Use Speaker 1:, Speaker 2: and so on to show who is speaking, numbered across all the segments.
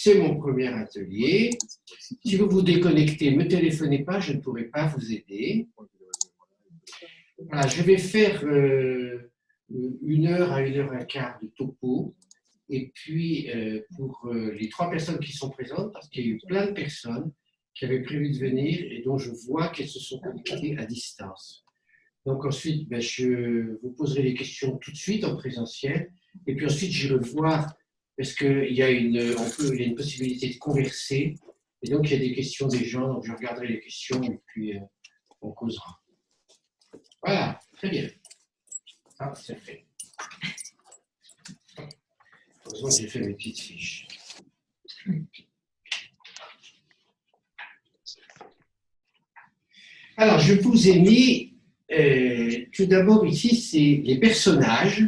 Speaker 1: c'est mon premier atelier. Si vous vous déconnectez, ne me téléphonez pas, je ne pourrai pas vous aider. Voilà, je vais faire 1 heure à 1 heure et quart de topo. Et puis, pour les 3 personnes qui sont présentes, parce qu'il y a eu plein de personnes qui avaient prévu de venir et dont je vois qu'elles se sont connectées à distance. Donc ensuite, je vous poserai les questions tout de suite en présentiel. Et puis ensuite, j'irai voir, parce qu'il y a une possibilité de converser. Et donc, il y a des questions des gens, donc je regarderai les questions et puis on causera. Voilà, très bien. Ah, c'est fait. Heureusement que j'ai fait mes petites fiches. Alors, je vous ai mis, tout d'abord ici, c'est les personnages.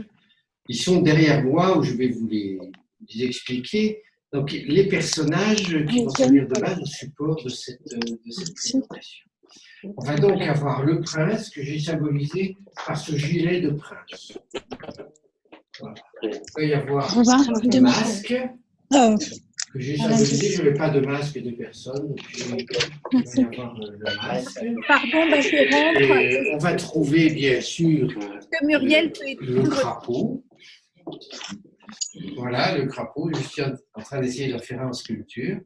Speaker 1: Ils sont derrière moi, où je vais vous les expliquer. Donc, les personnages qui vont servir de base au support de cette présentation. On va donc avoir le prince que j'ai symbolisé par ce gilet de prince. Voilà. Il va y avoir le masque que j'ai symbolisé. Je n'avais pas de masque de personne, donc il va y avoir le masque.
Speaker 2: Pardon d'interrompre.
Speaker 1: On va trouver bien sûr
Speaker 2: Muriel
Speaker 1: le crapaud. Voilà, le crapaud. Je suis en train d'essayer de le faire en sculpture.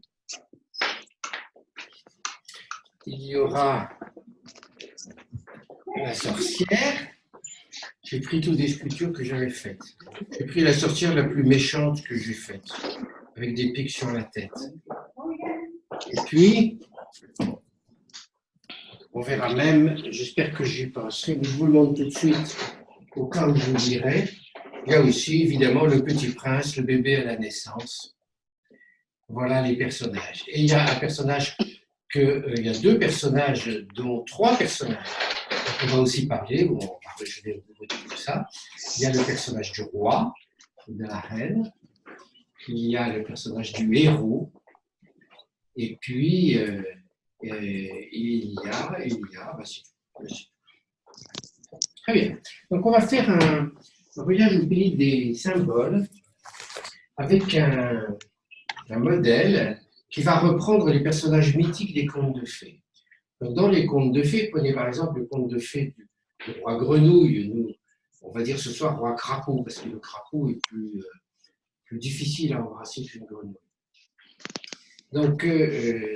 Speaker 1: Il y aura la sorcière. J'ai pris toutes les sculptures que j'avais faites. J'ai pris la sorcière la plus méchante que j'ai faite, avec des pics sur la tête. Et puis, on verra même, j'espère que j'y penserai, mais je vous le montre tout de suite, au cas où je vous dirai. Il y a aussi, évidemment, le petit prince, le bébé à la naissance. Voilà les personnages. Et il y a un personnage il y a 2 personnages, dont 3 personnages. On va aussi parler, je vais vous dire tout ça. Il y a le personnage du roi, de la reine. Il y a le personnage du héros. Et puis, il y a, très bien. Donc, on va faire un voyage au pays des symboles avec un modèle qui va reprendre les personnages mythiques des contes de fées. Donc, dans les contes de fées, prenez par exemple le conte de fées du roi grenouille. Nous, on va dire ce soir roi crapaud, parce que le crapaud est plus difficile à embrasser qu'une grenouille. Donc,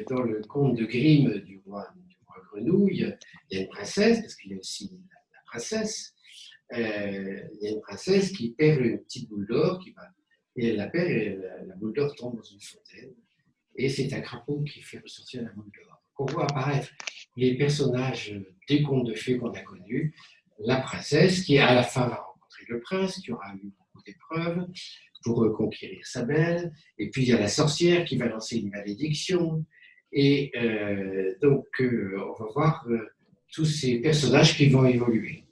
Speaker 1: dans le conte de Grimm du roi grenouille, il y a une princesse, parce qu'il y a aussi la princesse. Il y a une princesse qui perd une petite boule d'or, et elle la perd, et la boule d'or tombe dans une fontaine. Et c'est un crapaud qui fait ressortir la boule d'or. On voit apparaître les personnages des contes de fées qu'on a connus. La princesse qui, à la fin, va rencontrer le prince, qui aura eu beaucoup d'épreuves pour conquérir sa belle. Et puis, il y a la sorcière qui va lancer une malédiction. Et donc, on va voir tous ces personnages qui vont évoluer.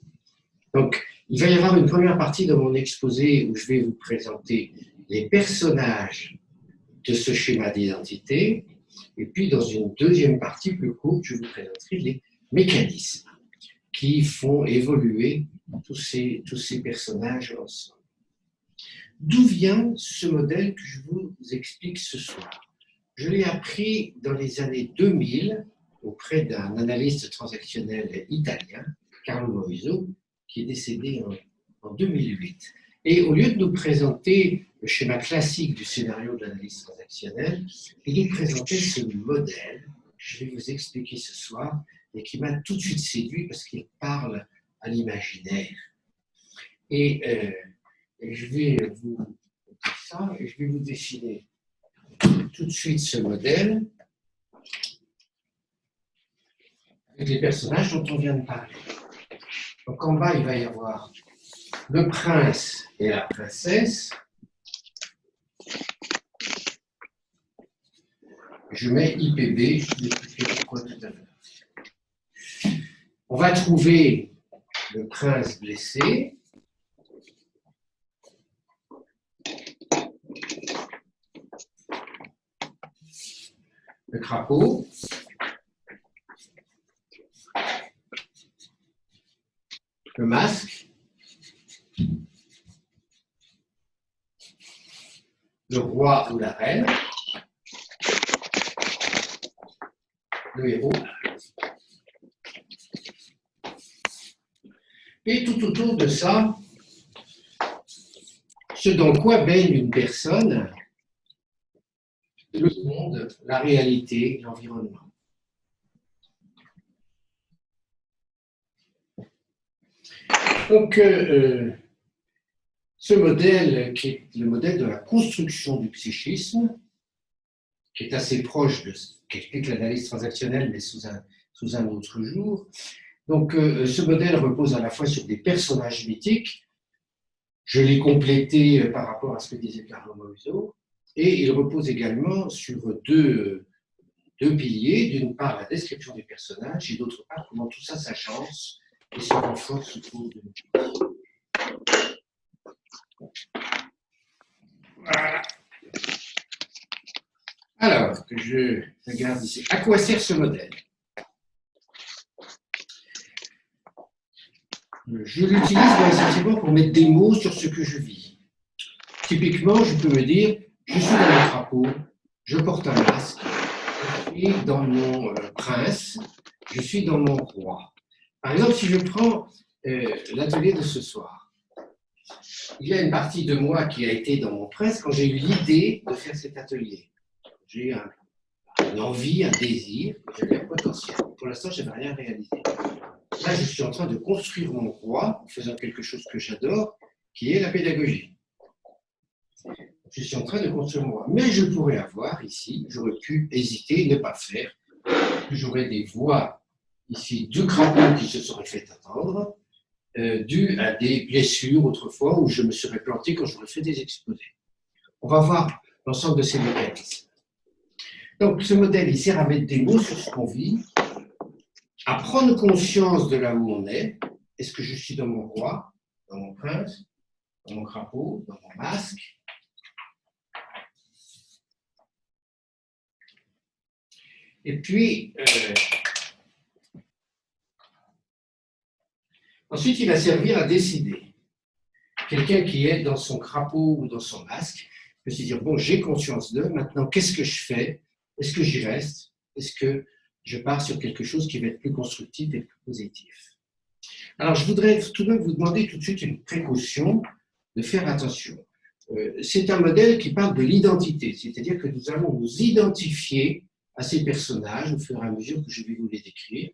Speaker 1: Donc, il va y avoir une première partie de mon exposé où je vais vous présenter les personnages de ce schéma d'identité. Et puis, dans une deuxième partie plus courte, je vous présenterai les mécanismes qui font évoluer tous ces personnages ensemble. D'où vient ce modèle que je vous explique ce soir? Je l'ai appris dans les années 2000 auprès d'un analyste transactionnel italien, Carlo Moiso, qui est décédé en 2008. Et au lieu de nous présenter le schéma classique du scénario de l'analyse transactionnelle, il nous présentait ce modèle que je vais vous expliquer ce soir et qui m'a tout de suite séduit parce qu'il parle à l'imaginaire. Et je vais vous dire ça et je vais vous dessiner tout de suite ce modèle avec les personnages dont on vient de parler. Donc en bas, il va y avoir le prince et la princesse. Je mets IPB, je vais expliquer pourquoi tout à l'heure. On va trouver le prince blessé. Le crapaud. Le masque. Le roi ou la reine. le héros. Et tout autour de ça, ce dans quoi baigne une personne, le monde, la réalité, l'environnement. Donc, ce modèle, qui est le modèle de la construction du psychisme, qui est assez proche de ce qu'explique l'analyse transactionnelle, mais sous un autre jour. Donc, ce modèle repose à la fois sur des personnages mythiques, je l'ai complété par rapport à ce que disait Carlo Maurizio, et il repose également sur deux piliers, d'une part la description des personnages, et d'autre part comment tout ça s'agence et se renforce autour de nous. Voilà. Alors, je regarde ici. À quoi sert ce modèle? Je l'utilise essentiellement pour mettre des mots sur ce que je vis. Typiquement, je peux me dire, je suis dans mon crapaud, je porte un masque, je suis dans mon prince, je suis dans mon roi. Par exemple, si je prends l'atelier de ce soir, il y a une partie de moi qui a été dans mon prince quand j'ai eu l'idée de faire cet atelier. J'ai eu une envie, un désir, j'avais un potentiel. Pour l'instant, je n'avais rien réalisé. Là, je suis en train de construire mon roi en faisant quelque chose que j'adore, qui est la pédagogie. Je suis en train de construire mon roi. Mais je pourrais avoir ici, j'aurais pu hésiter, ne pas faire. J'aurais des voix ici du crapaud qui se seraient fait attendre, dues à des blessures autrefois où je me serais planté quand j'aurais fait des exposés. On va voir l'ensemble de ces mécanismes. Donc, ce modèle, il sert à mettre des mots sur ce qu'on vit, à prendre conscience de là où on est. Est-ce que je suis dans mon roi, dans mon prince, dans mon crapaud, dans mon masque? Et puis, ensuite, il va servir à décider. Quelqu'un qui est dans son crapaud ou dans son masque peut se dire, bon, j'ai conscience de, maintenant, qu'est-ce que je fais? Est-ce que j'y reste? Est-ce que je pars sur quelque chose qui va être plus constructif et plus positif? Alors, je voudrais tout de même vous demander tout de suite une précaution de faire attention. C'est un modèle qui parle de l'identité, c'est-à-dire que nous allons nous identifier à ces personnages au fur et à mesure que je vais vous les décrire,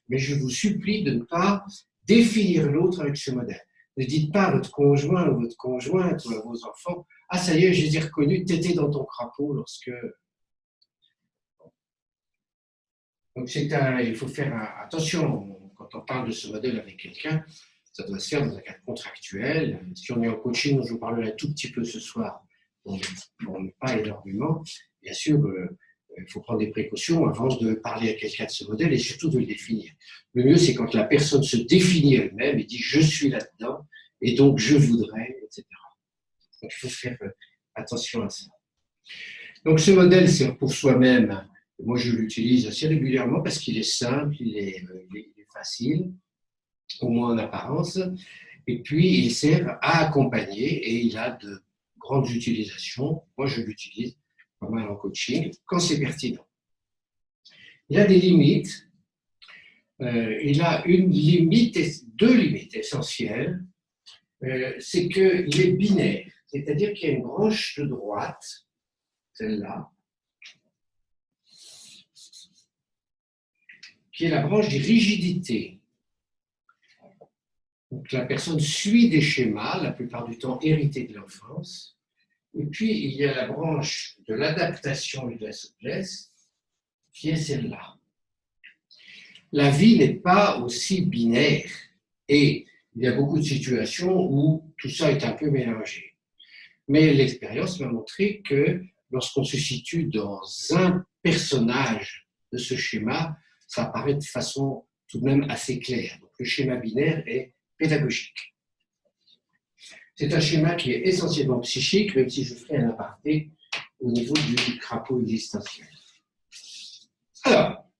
Speaker 1: mais je vous supplie de ne pas définir l'autre avec ce modèle. Ne dites pas à votre conjoint ou votre conjointe ou à vos enfants, « Ah, ça y est, je les ai reconnus, tu étais dans ton crapaud lorsque… » Donc, il faut faire attention quand on parle de ce modèle avec quelqu'un, ça doit se faire dans un cadre contractuel. Si on est en coaching, dont je vous parlerai un tout petit peu ce soir, bon, pas énormément, bien sûr, il faut prendre des précautions avant de parler à quelqu'un de ce modèle et surtout de le définir. Le mieux, c'est quand la personne se définit elle-même et dit « je suis là-dedans et donc je voudrais », etc. Donc, il faut faire attention à ça. Donc, ce modèle, c'est pour soi-même. Moi, je l'utilise assez régulièrement parce qu'il est simple, il est facile, au moins en apparence, et puis il sert à accompagner et il a de grandes utilisations. Moi, je l'utilise pas mal en coaching quand c'est pertinent. Il a des limites. Il a deux limites essentielles. C'est qu'il est binaire, c'est-à-dire qu'il y a une branche de droite, celle-là, qui est la branche des rigidités. Donc, la personne suit des schémas, la plupart du temps hérités de l'enfance. Et puis, il y a la branche de l'adaptation et de la souplesse, qui est celle-là. La vie n'est pas aussi binaire. Et il y a beaucoup de situations où tout ça est un peu mélangé. Mais l'expérience m'a montré que lorsqu'on se situe dans un personnage de ce schéma, ça apparaît de façon tout de même assez claire. Donc, le schéma binaire est pédagogique. C'est un schéma qui est essentiellement psychique, même si je ferai un aparté au niveau du crapaud existentiel. Alors,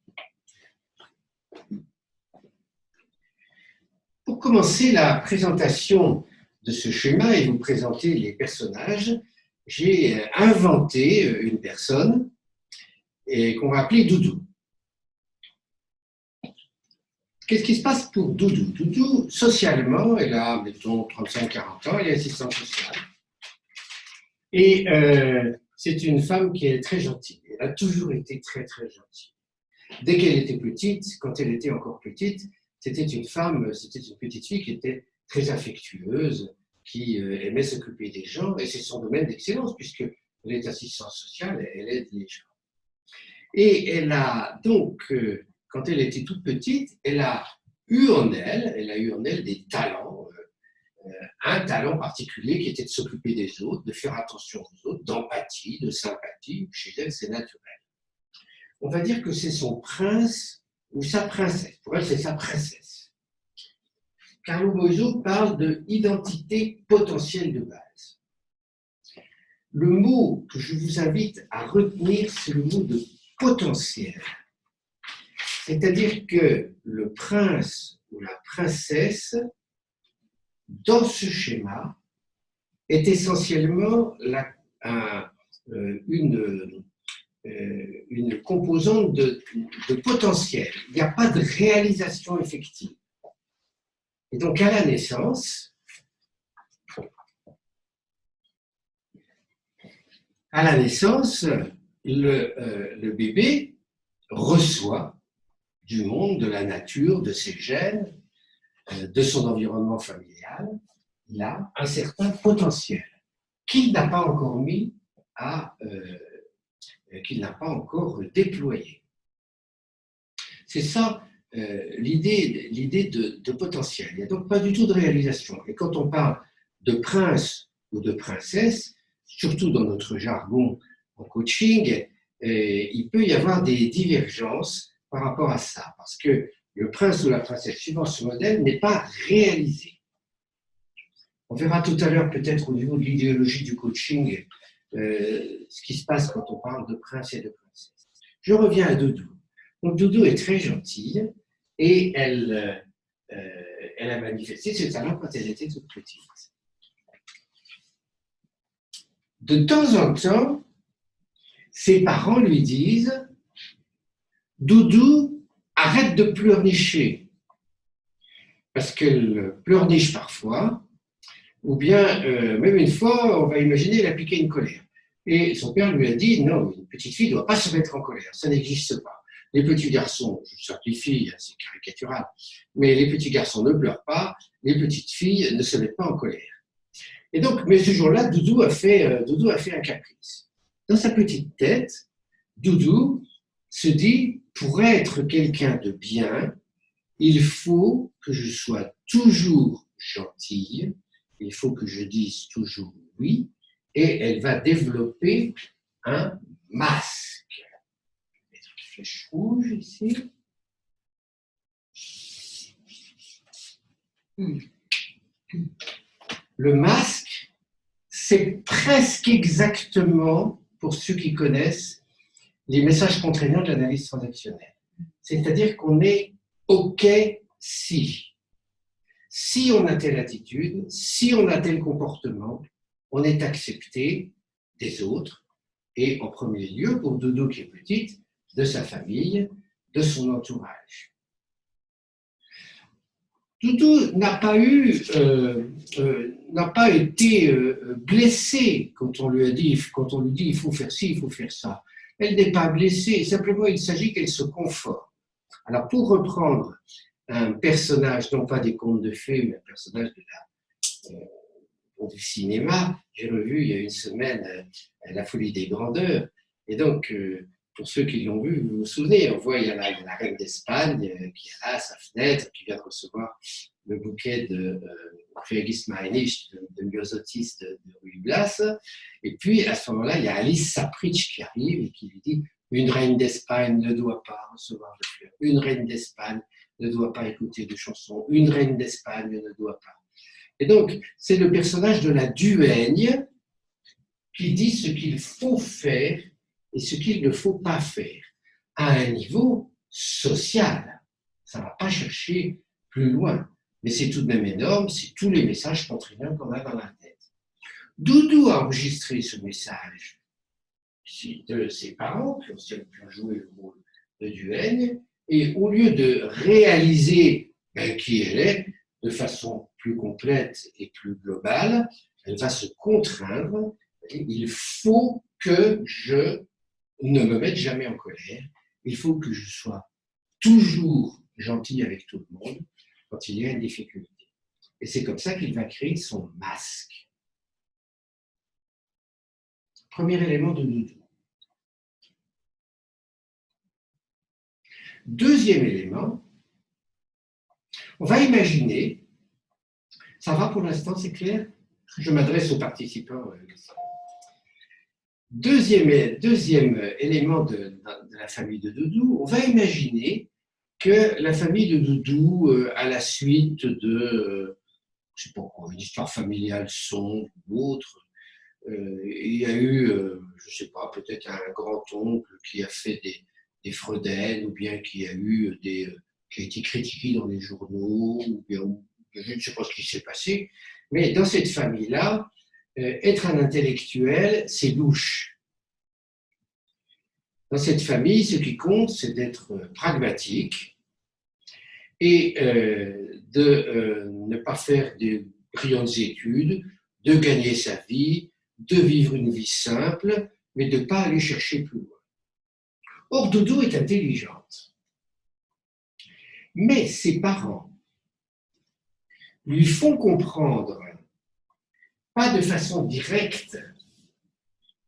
Speaker 1: pour commencer la présentation de ce schéma et vous présenter les personnages, j'ai inventé une personne qu'on va appeler Doudou. qu'est-ce qui se passe pour Doudou? Doudou, socialement, elle a, mettons, 35-40 ans, elle est assistante sociale. Et c'est une femme qui est très gentille. Elle a toujours été très, très gentille. Dès qu'elle était petite, quand elle était encore petite, c'était une petite fille qui était très affectueuse, qui aimait s'occuper des gens, et c'est son domaine d'excellence, puisqu'elle est assistante sociale, elle aide les gens. Et elle a donc, quand elle était toute petite, elle a eu en elle des talents, un talent particulier qui était de s'occuper des autres, de faire attention aux autres, d'empathie, de sympathie. Chez elle, c'est naturel. On va dire que c'est son prince ou sa princesse. Pour elle, c'est sa princesse. Carlo Boiso parle de identité potentielle de base. Le mot que je vous invite à retenir, c'est le mot de potentiel. C'est-à-dire que le prince ou la princesse, dans ce schéma, est essentiellement une composante de potentiel. Il n'y a pas de réalisation effective. Et donc, à la naissance, le bébé reçoit du monde, de la nature, de ses gènes, de son environnement familial, il a un certain potentiel qu'il n'a pas encore qu'il n'a pas encore déployé. C'est ça l'idée de potentiel. Il n'y a donc pas du tout de réalisation. Et quand on parle de prince ou de princesse, surtout dans notre jargon en coaching, il peut y avoir des divergences par rapport à ça, parce que le prince ou la princesse, suivant ce modèle, n'est pas réalisé. On verra tout à l'heure, peut-être au niveau de l'idéologie du coaching, ce qui se passe quand on parle de prince et de princesse. Je reviens à Doudou. Donc, Doudou est très gentille et elle a manifesté ce talent quand elle était toute petite. De temps en temps, ses parents lui disent « Doudou, arrête de pleurnicher ». Parce qu'elle pleurniche parfois, ou bien, même une fois, on va imaginer, elle a piqué une colère. Et son père lui a dit « Non, une petite fille ne doit pas se mettre en colère, ça n'existe pas. Les petits garçons, je simplifie, c'est caricatural, mais les petits garçons ne pleurent pas, les petites filles ne se mettent pas en colère. » Et donc, mais ce jour-là, Doudou a fait un caprice. Dans sa petite tête, Doudou se dit « Pour être quelqu'un de bien, il faut que je sois toujours gentille, il faut que je dise toujours oui, et elle va développer un masque. Je vais mettre une flèche rouge ici. Le masque, c'est presque exactement, pour ceux qui connaissent, les messages contraignants de l'analyse transactionnelle. C'est-à-dire qu'on est OK si. Si on a telle attitude, si on a tel comportement, on est accepté des autres et en premier lieu, pour Doudou qui est petite, de sa famille, de son entourage. Doudou n'a pas été blessée quand on lui dit il faut faire ci, il faut faire ça. Elle n'est pas blessée, simplement il s'agit qu'elle se conforte. Alors pour reprendre un personnage, non pas des contes de fées, mais un personnage du cinéma, j'ai revu il y a une semaine La Folie des Grandeurs, et donc pour ceux qui l'ont vu, vous vous souvenez, on voit il y a la reine d'Espagne qui est là à sa fenêtre, qui vient de recevoir le bouquet de Félix Maïnich, de Myosotis de Ruy Blas, et puis à ce moment-là, il y a Alice Sapritch qui arrive et qui lui dit « Une reine d'Espagne ne doit pas recevoir de fleurs, une reine d'Espagne ne doit pas écouter de chansons, une reine d'Espagne ne doit pas. » Et donc, c'est le personnage de la duègne qui dit ce qu'il faut faire et ce qu'il ne faut pas faire, à un niveau social. Ça ne va pas chercher plus loin, mais c'est tout de même énorme, c'est tous les messages contraignants qu'on a dans la tête. Doudou a enregistré ce message de ses parents, qui ont joué le rôle de duègne, Et au lieu de réaliser qui elle est de façon plus complète et plus globale, elle va se contraindre. Il faut que je ne me mette jamais en colère. Il faut que je sois toujours gentil avec tout le monde quand il y a une difficulté. Et c'est comme ça qu'il va créer son masque. Premier élément de Doudou. Deuxième élément, on va imaginer, ça va pour l'instant, c'est clair? Je m'adresse aux participants. Deuxième élément de la famille de Doudou, on va imaginer que la famille de Doudou, à la suite de, je sais pas quoi, une histoire familiale sombre ou autre, il y a eu, je sais pas, peut-être un grand-oncle qui a fait des fraudaines, ou bien qui a eu qui a été critiqué dans les journaux, ou bien je ne sais pas ce qui s'est passé, mais dans cette famille-là, être un intellectuel, c'est louche. Dans cette famille, ce qui compte, c'est d'être pragmatique et de ne pas faire de brillantes études, de gagner sa vie, de vivre une vie simple, mais de ne pas aller chercher plus loin. Or, Doudou est intelligente. Mais ses parents lui font comprendre, pas de façon directe,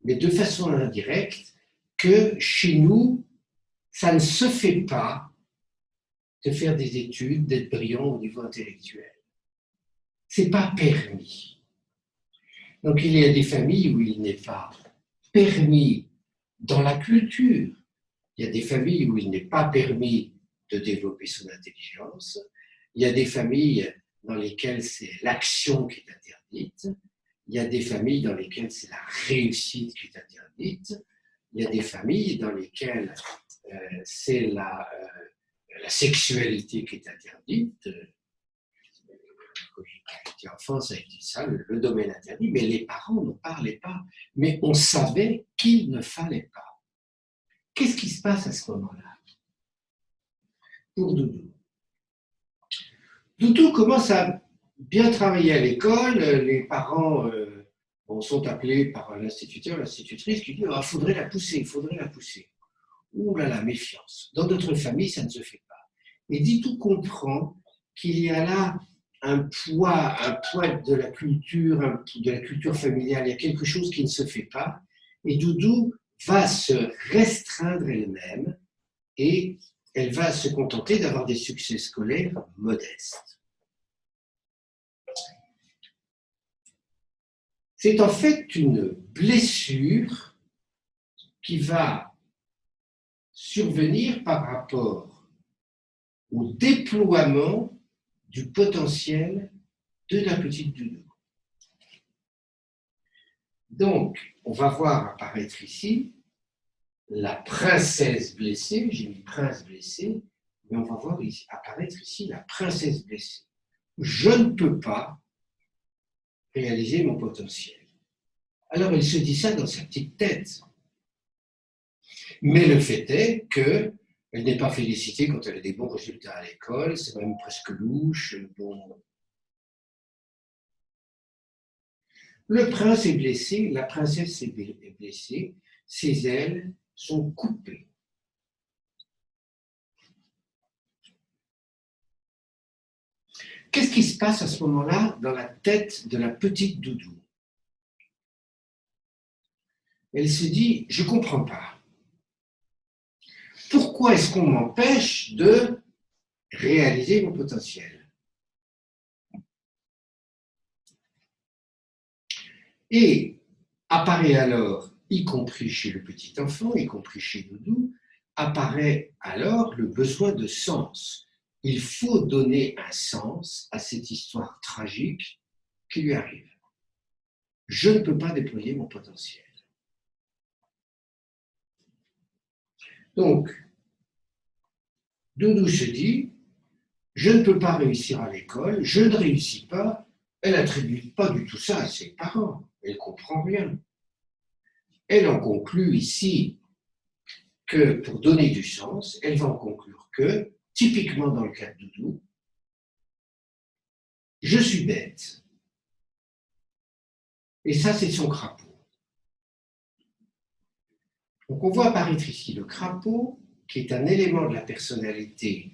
Speaker 1: mais de façon indirecte, que chez nous, ça ne se fait pas de faire des études, d'être brillant au niveau intellectuel. C'est pas permis. Donc il y a des familles où il n'est pas permis dans la culture. Il y a des familles où il n'est pas permis de développer son intelligence. Il y a des familles dans lesquelles c'est l'action qui est interdite. Il y a des familles dans lesquelles c'est la réussite qui est interdite. Il y a des familles dans lesquelles c'est la sexualité qui est interdite. Quand j'étais enfant, ça a été ça, le domaine interdit, mais les parents ne parlaient pas. Mais on savait qu'il ne fallait pas. Qu'est-ce qui se passe à ce moment-là pour Doudou? Doudou commence à bien travailler à l'école. Les parents sont appelés par l'instituteur, l'institutrice qui dit « il faudrait la pousser, il faudrait la pousser ». Ouh là là, méfiance. Dans notre famille, ça ne se fait pas. Et Doudou comprend qu'il y a là un poids de la culture familiale. Il y a quelque chose qui ne se fait pas. Et Doudou va se restreindre elle-même et elle va se contenter d'avoir des succès scolaires modestes. C'est en fait une blessure qui va survenir par rapport au déploiement du potentiel de la petite Doudou. Donc, on va voir apparaître ici la princesse blessée, j'ai mis prince blessé, mais on va voir apparaître ici la princesse blessée. Je ne peux pas réaliser mon potentiel. Alors, elle se dit ça dans sa petite tête. Mais le fait est qu'elle n'est pas félicitée quand elle a des bons résultats à l'école, c'est même presque louche. Bon. Le prince est blessé, la princesse est blessée, ses ailes sont coupées. Qu'est-ce qui se passe à ce moment-là dans la tête de la petite Doudou? Elle se dit, je ne comprends pas. Pourquoi est-ce qu'on m'empêche de réaliser mon potentiel? Et apparaît alors, y compris chez le petit enfant, y compris chez Doudou, apparaît alors le besoin de sens. Il faut donner un sens à cette histoire tragique qui lui arrive. Je ne peux pas déployer mon potentiel. Donc, Doudou se dit, je ne peux pas réussir à l'école, je ne réussis pas. Elle n'attribue pas du tout ça à ses parents. Elle ne comprend rien. Elle en conclut ici que, pour donner du sens, elle va en conclure que, typiquement dans le cas de Doudou, je suis bête. Et ça, c'est son crapaud. Donc on voit apparaître ici le crapaud, qui est un élément de la personnalité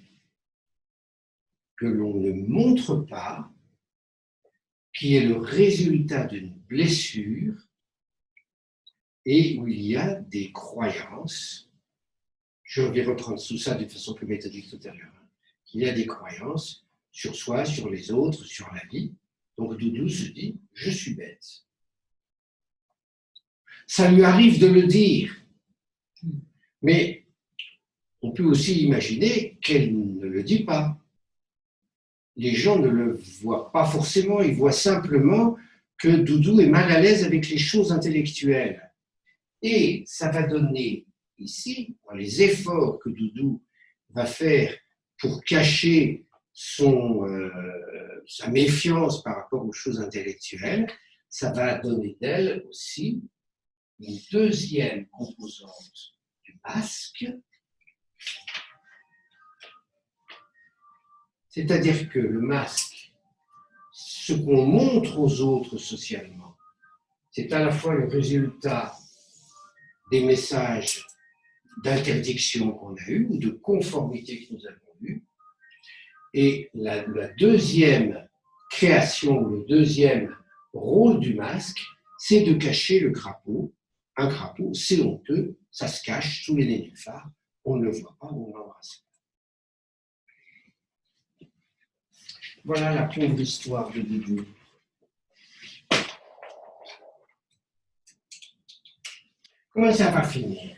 Speaker 1: que l'on ne montre pas, qui est le résultat d'une blessure et où il y a des croyances. Je vais reprendre tout ça d'une façon plus méthodique tout à l'heure. Il y a des croyances sur soi, sur les autres, sur la vie. Donc Doudou se dit « je suis bête ». Ça lui arrive de le dire, mais on peut aussi imaginer qu'elle ne le dit pas. Les gens ne le voient pas forcément, ils voient simplement que Doudou est mal à l'aise avec les choses intellectuelles. Et ça va donner ici, dans les efforts que Doudou va faire pour cacher sa méfiance par rapport aux choses intellectuelles, ça va donner d'elle aussi une deuxième composante du masque, c'est-à-dire que le masque, ce qu'on montre aux autres socialement, c'est à la fois le résultat des messages d'interdiction qu'on a eus ou de conformité que nous avons eus, et la deuxième création, le deuxième rôle du masque, c'est de cacher le crapaud. Un crapaud, c'est honteux, ça se cache sous les nénuphars, on ne le voit pas, on l'embrasse. Voilà la pauvre histoire de Doudou. Comment ça va finir?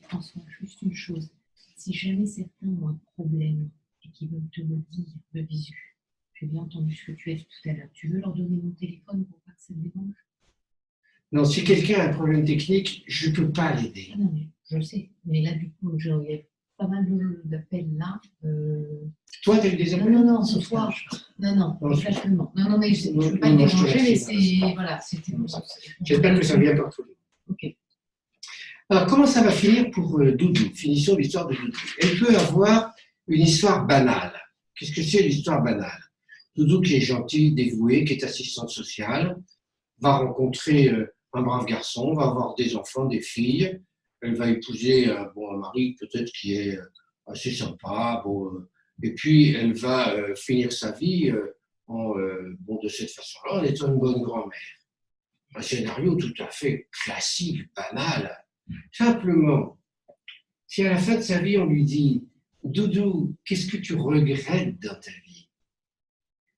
Speaker 3: François, juste une chose. Si jamais certains ont un problème et qu'ils veulent te le dire de visu, j'ai bien entendu ce que tu as dit tout à l'heure. Tu veux leur donner mon téléphone pour pas que ça me dérange?
Speaker 1: Non, si quelqu'un a un problème technique, je ne peux pas l'aider.
Speaker 3: Ah non, mais je sais. Mais là, du coup, il y a pas mal d'appels là.
Speaker 1: Toi, tu as eu des appels?
Speaker 3: Non, ce soir. Non, exactement. Non, mais je ne veux pas te déranger, mais c'est. Voilà, c'était pour ça.
Speaker 1: J'espère que ça vient partout.
Speaker 3: Ok.
Speaker 1: Alors, comment ça va finir pour Doudou? Finissons l'histoire de Doudou. Elle peut avoir une histoire banale. Qu'est-ce que c'est l'histoire banale? Doudou, qui est gentil, dévoué, qui est assistante sociale, va rencontrer un brave garçon, va avoir des enfants, des filles. Elle va épouser un mari peut-être qui est assez sympa. Et puis, elle va finir sa vie de cette façon-là en étant une bonne grand-mère. Un scénario tout à fait classique, banal. Simplement, si à la fin de sa vie, on lui dit « Doudou, qu'est-ce que tu regrettes dans ta vie ?»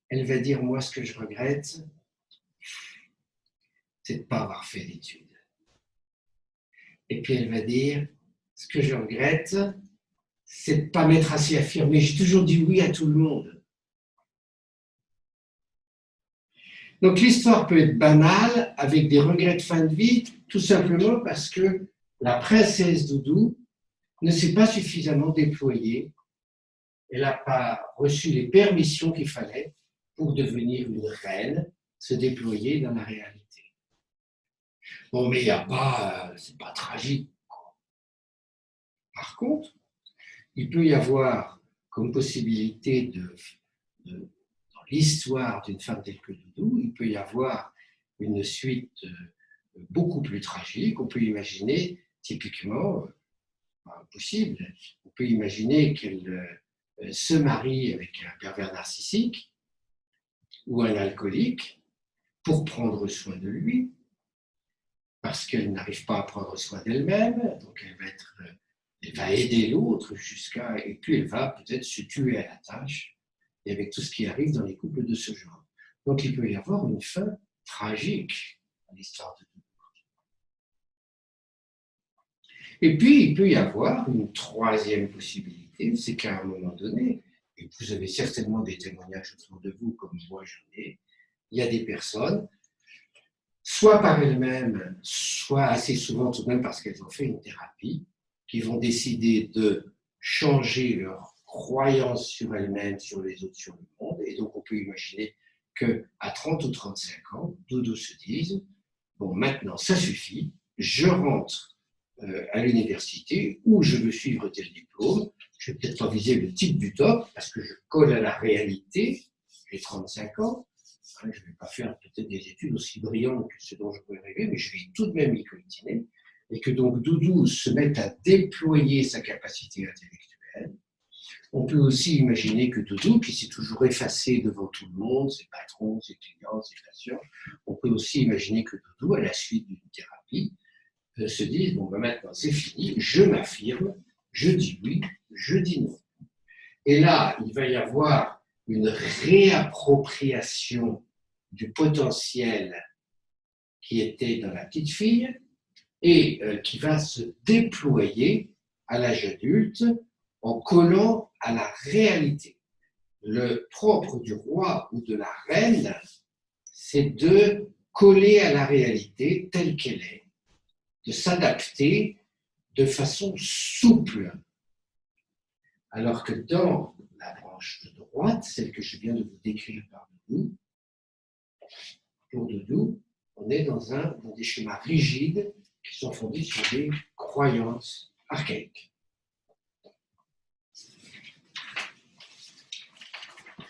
Speaker 1: Elle va dire « Moi, ce que je regrette, c'est de ne pas avoir fait d'études. » Et puis elle va dire « Ce que je regrette, c'est de ne pas m'être assez affirmé. J'ai toujours dit oui à tout le monde. » Donc l'histoire peut être banale, avec des regrets de fin de vie, tout simplement parce que la princesse Doudou ne s'est pas suffisamment déployée. Elle n'a pas reçu les permissions qu'il fallait pour devenir une reine, se déployer dans la réalité. Bon, mais il n'y a pas, c'est pas tragique. Par contre, il peut y avoir comme possibilité dans l'histoire d'une femme telle que Doudou, il peut y avoir une suite beaucoup plus tragique. On peut imaginer, typiquement, impossible, on peut imaginer qu'elle se marie avec un pervers narcissique ou un alcoolique pour prendre soin de lui, parce qu'elle n'arrive pas à prendre soin d'elle-même, donc elle va aider l'autre et puis elle va peut-être se tuer à la tâche, et avec tout ce qui arrive dans les couples de ce genre. Donc il peut y avoir une fin tragique à l'histoire de Doudou. Et puis il peut y avoir une troisième possibilité, c'est qu'à un moment donné, et vous avez certainement des témoignages autour de vous, comme moi j'en ai, il y a des personnes, soit par elles-mêmes, soit assez souvent tout de même parce qu'elles ont fait une thérapie, qui vont décider de changer leur croyance sur elles-mêmes, sur les autres, sur le monde. Et donc, on peut imaginer qu'à 30 ou 35 ans, Doudou se disent, bon, maintenant, ça suffit, je rentre à l'université où je veux suivre tel diplôme. Je ne vais peut-être pas viser le titre du top parce que je colle à la réalité. J'ai 35 ans. Je ne vais pas faire peut-être des études aussi brillantes que ce dont je pourrais rêver, mais je vais tout de même y coltiner. Et que donc Doudou se mette à déployer sa capacité intellectuelle. On peut aussi imaginer que Doudou, qui s'est toujours effacé devant tout le monde, ses patrons, ses clients, ses patients, on peut aussi imaginer que Doudou, à la suite d'une thérapie, se dise, bon, ben maintenant c'est fini, je m'affirme, je dis oui, je dis non. Et là, il va y avoir une réappropriation du potentiel qui était dans la petite fille et qui va se déployer à l'âge adulte en collant à la réalité. Le propre du roi ou de la reine, c'est de coller à la réalité telle qu'elle est, de s'adapter de façon souple. Alors que dans la branche de droite, celle que je viens de vous décrire par Doudou, pour Doudou, on est dans des schémas rigides qui sont fondés sur des croyances archaïques.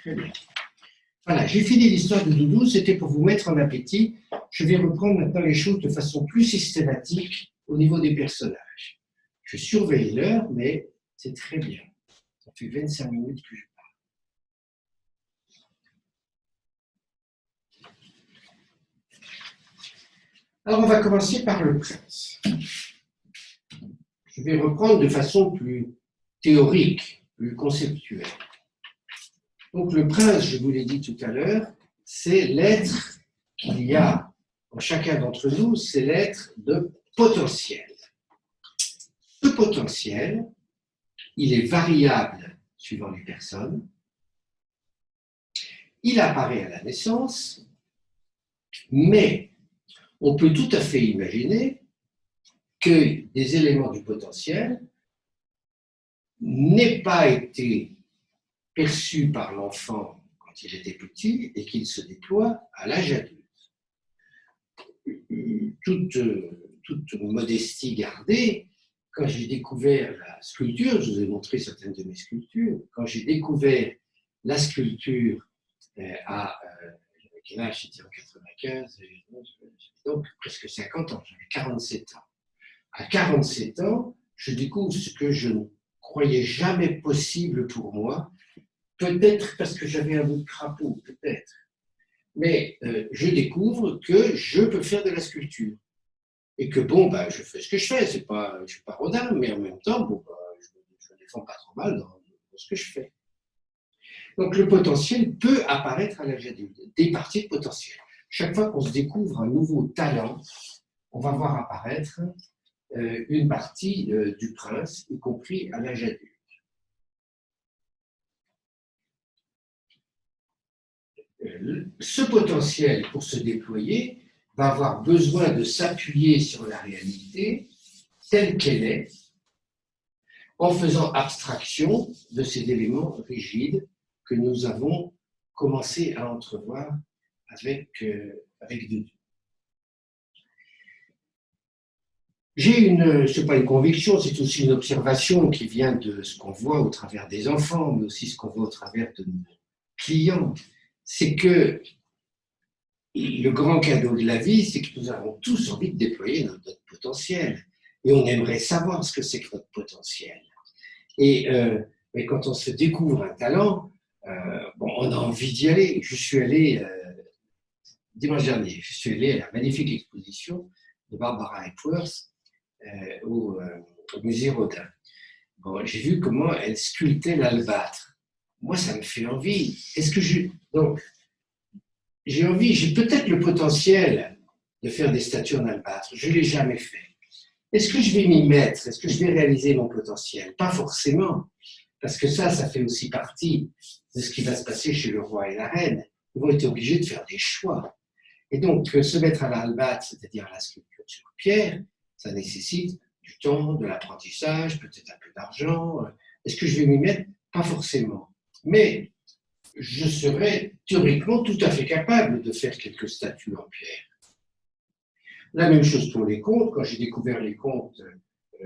Speaker 1: Très bien. Voilà, j'ai fini l'histoire de Doudou, c'était pour vous mettre en appétit. Je vais reprendre maintenant les choses de façon plus systématique au niveau des personnages. Je surveille l'heure, mais c'est très bien. Ça fait 25 minutes que je parle. Alors, on va commencer par le prince. Je vais reprendre de façon plus théorique, plus conceptuelle. Donc, le prince, je vous l'ai dit tout à l'heure, c'est l'être qu'il y a en chacun d'entre nous, c'est l'être de potentiel. Ce potentiel, il est variable suivant les personnes. Il apparaît à la naissance, mais on peut tout à fait imaginer que des éléments du potentiel n'aient pas été perçus par l'enfant quand il était petit et qu'il se déploie à l'âge adulte. Toute modestie gardée, quand j'ai découvert la sculpture, je vous ai montré certaines de mes sculptures, quand j'ai découvert la sculpture quel âge c'était en 95, j'avais donc presque 50 ans, j'avais 47 ans. À 47 ans, je découvre ce que je ne croyais jamais possible pour moi, peut-être parce que j'avais un bout de crapaud, peut-être. Mais je découvre que je peux faire de la sculpture. Et que bon, ben, je fais ce que je fais, je ne suis pas rodin, mais en même temps, bon, ben, je me défends pas trop mal dans ce que je fais. Donc le potentiel peut apparaître à l'âge adulte, des parties de potentiel. Chaque fois qu'on se découvre un nouveau talent, on va voir apparaître une partie du prince, y compris à l'âge adulte. Ce potentiel, pour se déployer, va avoir besoin de s'appuyer sur la réalité telle qu'elle est, en faisant abstraction de ces éléments rigides que nous avons commencé à entrevoir avec Doudou. Ce n'est pas une conviction, c'est aussi une observation qui vient de ce qu'on voit au travers des enfants, mais aussi ce qu'on voit au travers de nos clients. C'est que le grand cadeau de la vie, c'est que nous avons tous envie de déployer notre potentiel. Et on aimerait savoir ce que c'est que notre potentiel. Mais quand on se découvre un talent, on a envie d'y aller. Je suis allé, dimanche dernier, je suis allé à la magnifique exposition de Barbara Epworth au musée Rodin. Bon, j'ai vu comment elle sculptait l'albâtre. Moi, ça me fait envie. Donc, j'ai envie, j'ai peut-être le potentiel de faire des statues en albâtre. Je ne l'ai jamais fait. Est-ce que je vais m'y mettre? Est-ce que je vais réaliser mon potentiel? Pas forcément, parce que ça fait aussi partie de ce qui va se passer chez le roi et la reine. Ils vont être obligés de faire des choix. Et donc, se mettre à l'albâtre, c'est-à-dire à la sculpture sur pierre, ça nécessite du du temps, de l'apprentissage, peut-être un peu d'argent. Est-ce que je vais m'y mettre? Pas forcément. Mais je serais théoriquement tout à fait capable de faire quelques statues en pierre. La même chose pour les contes. Quand j'ai découvert les contes,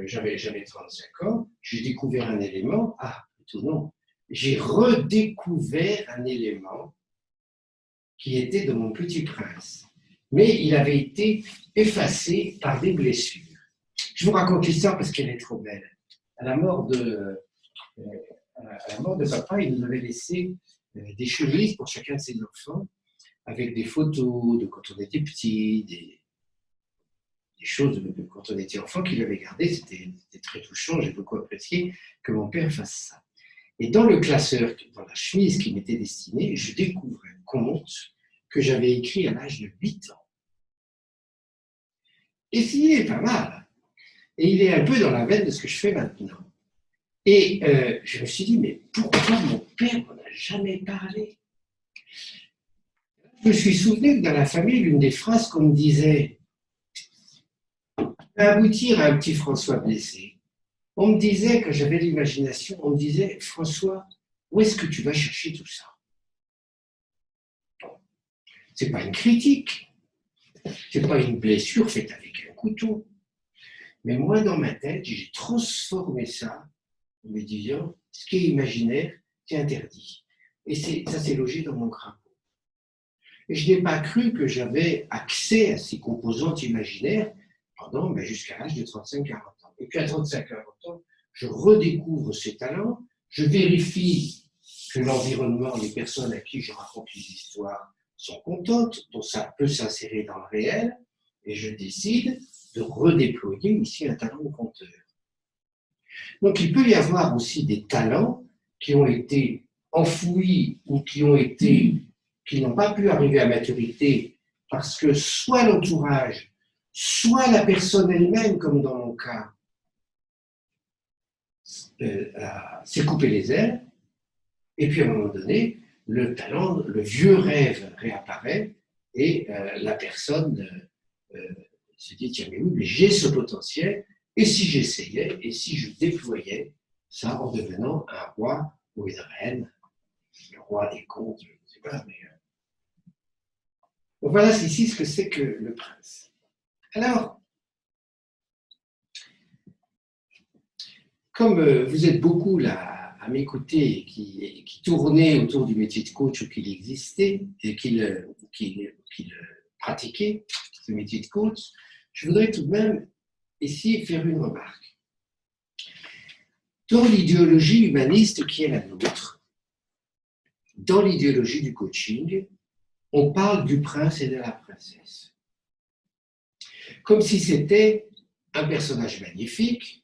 Speaker 1: j'avais 35 ans, j'ai découvert un élément. Ah, plutôt non. J'ai redécouvert un élément qui était dans mon Petit Prince. Mais il avait été effacé par des blessures. Je vous raconte l'histoire parce qu'elle est trop belle. À la mort de papa, il nous avait laissé des chemises pour chacun de ses enfants, avec des photos de quand on était petit, des choses de quand on était enfant qu'il avait gardées. C'était très touchant, j'ai beaucoup apprécié que mon père fasse ça. Et dans le classeur, dans la chemise qui m'était destinée, je découvre un conte que j'avais écrit à l'âge de 8 ans. Et il est pas mal. Et il est un peu dans la veine de ce que je fais maintenant. Et je me suis dit, mais pourquoi mon père n'en a jamais parlé? Je me suis souvenu que dans la famille, l'une des phrases qu'on me disait, aboutir à un petit François blessé. On me disait, quand j'avais l'imagination, on me disait, François, où est-ce que tu vas chercher tout ça? Ce n'est pas une critique, ce n'est pas une blessure faite avec un couteau. Mais moi, dans ma tête, j'ai transformé ça en me disant, ce qui est imaginaire, c'est interdit. Et ça s'est logé dans mon crapaud. Et je n'ai pas cru que j'avais accès à ces composantes imaginaires pendant jusqu'à l'âge de 35-40 ans. Et puis à 35-40 ans, je redécouvre ces talents, je vérifie que l'environnement, les personnes à qui je raconte les histoires sont contentes, donc ça peut s'insérer dans le réel, et je décide de redéployer ici un talent de conteur. Donc il peut y avoir aussi des talents qui ont été enfouis ou qui n'ont pas pu arriver à maturité parce que soit l'entourage, soit la personne elle-même, comme dans mon cas, s'est coupé les ailes, et puis à un moment donné, le talent, le vieux rêve réapparaît, et la personne se dit, tiens, mais oui, mais j'ai ce potentiel, et si j'essayais, et si je déployais ça en devenant un roi ou une reine, le roi des contes, je ne sais pas, mais... Donc voilà ici ce que c'est que le prince. Alors, comme vous êtes beaucoup là à m'écouter, qui tournait autour du métier de coach ou qu'il existait et qu'il pratiquait, ce métier de coach, je voudrais tout de même ici faire une remarque. Dans l'idéologie humaniste qui est la nôtre, dans l'idéologie du coaching, on parle du prince et de la princesse. Comme si c'était un personnage magnifique,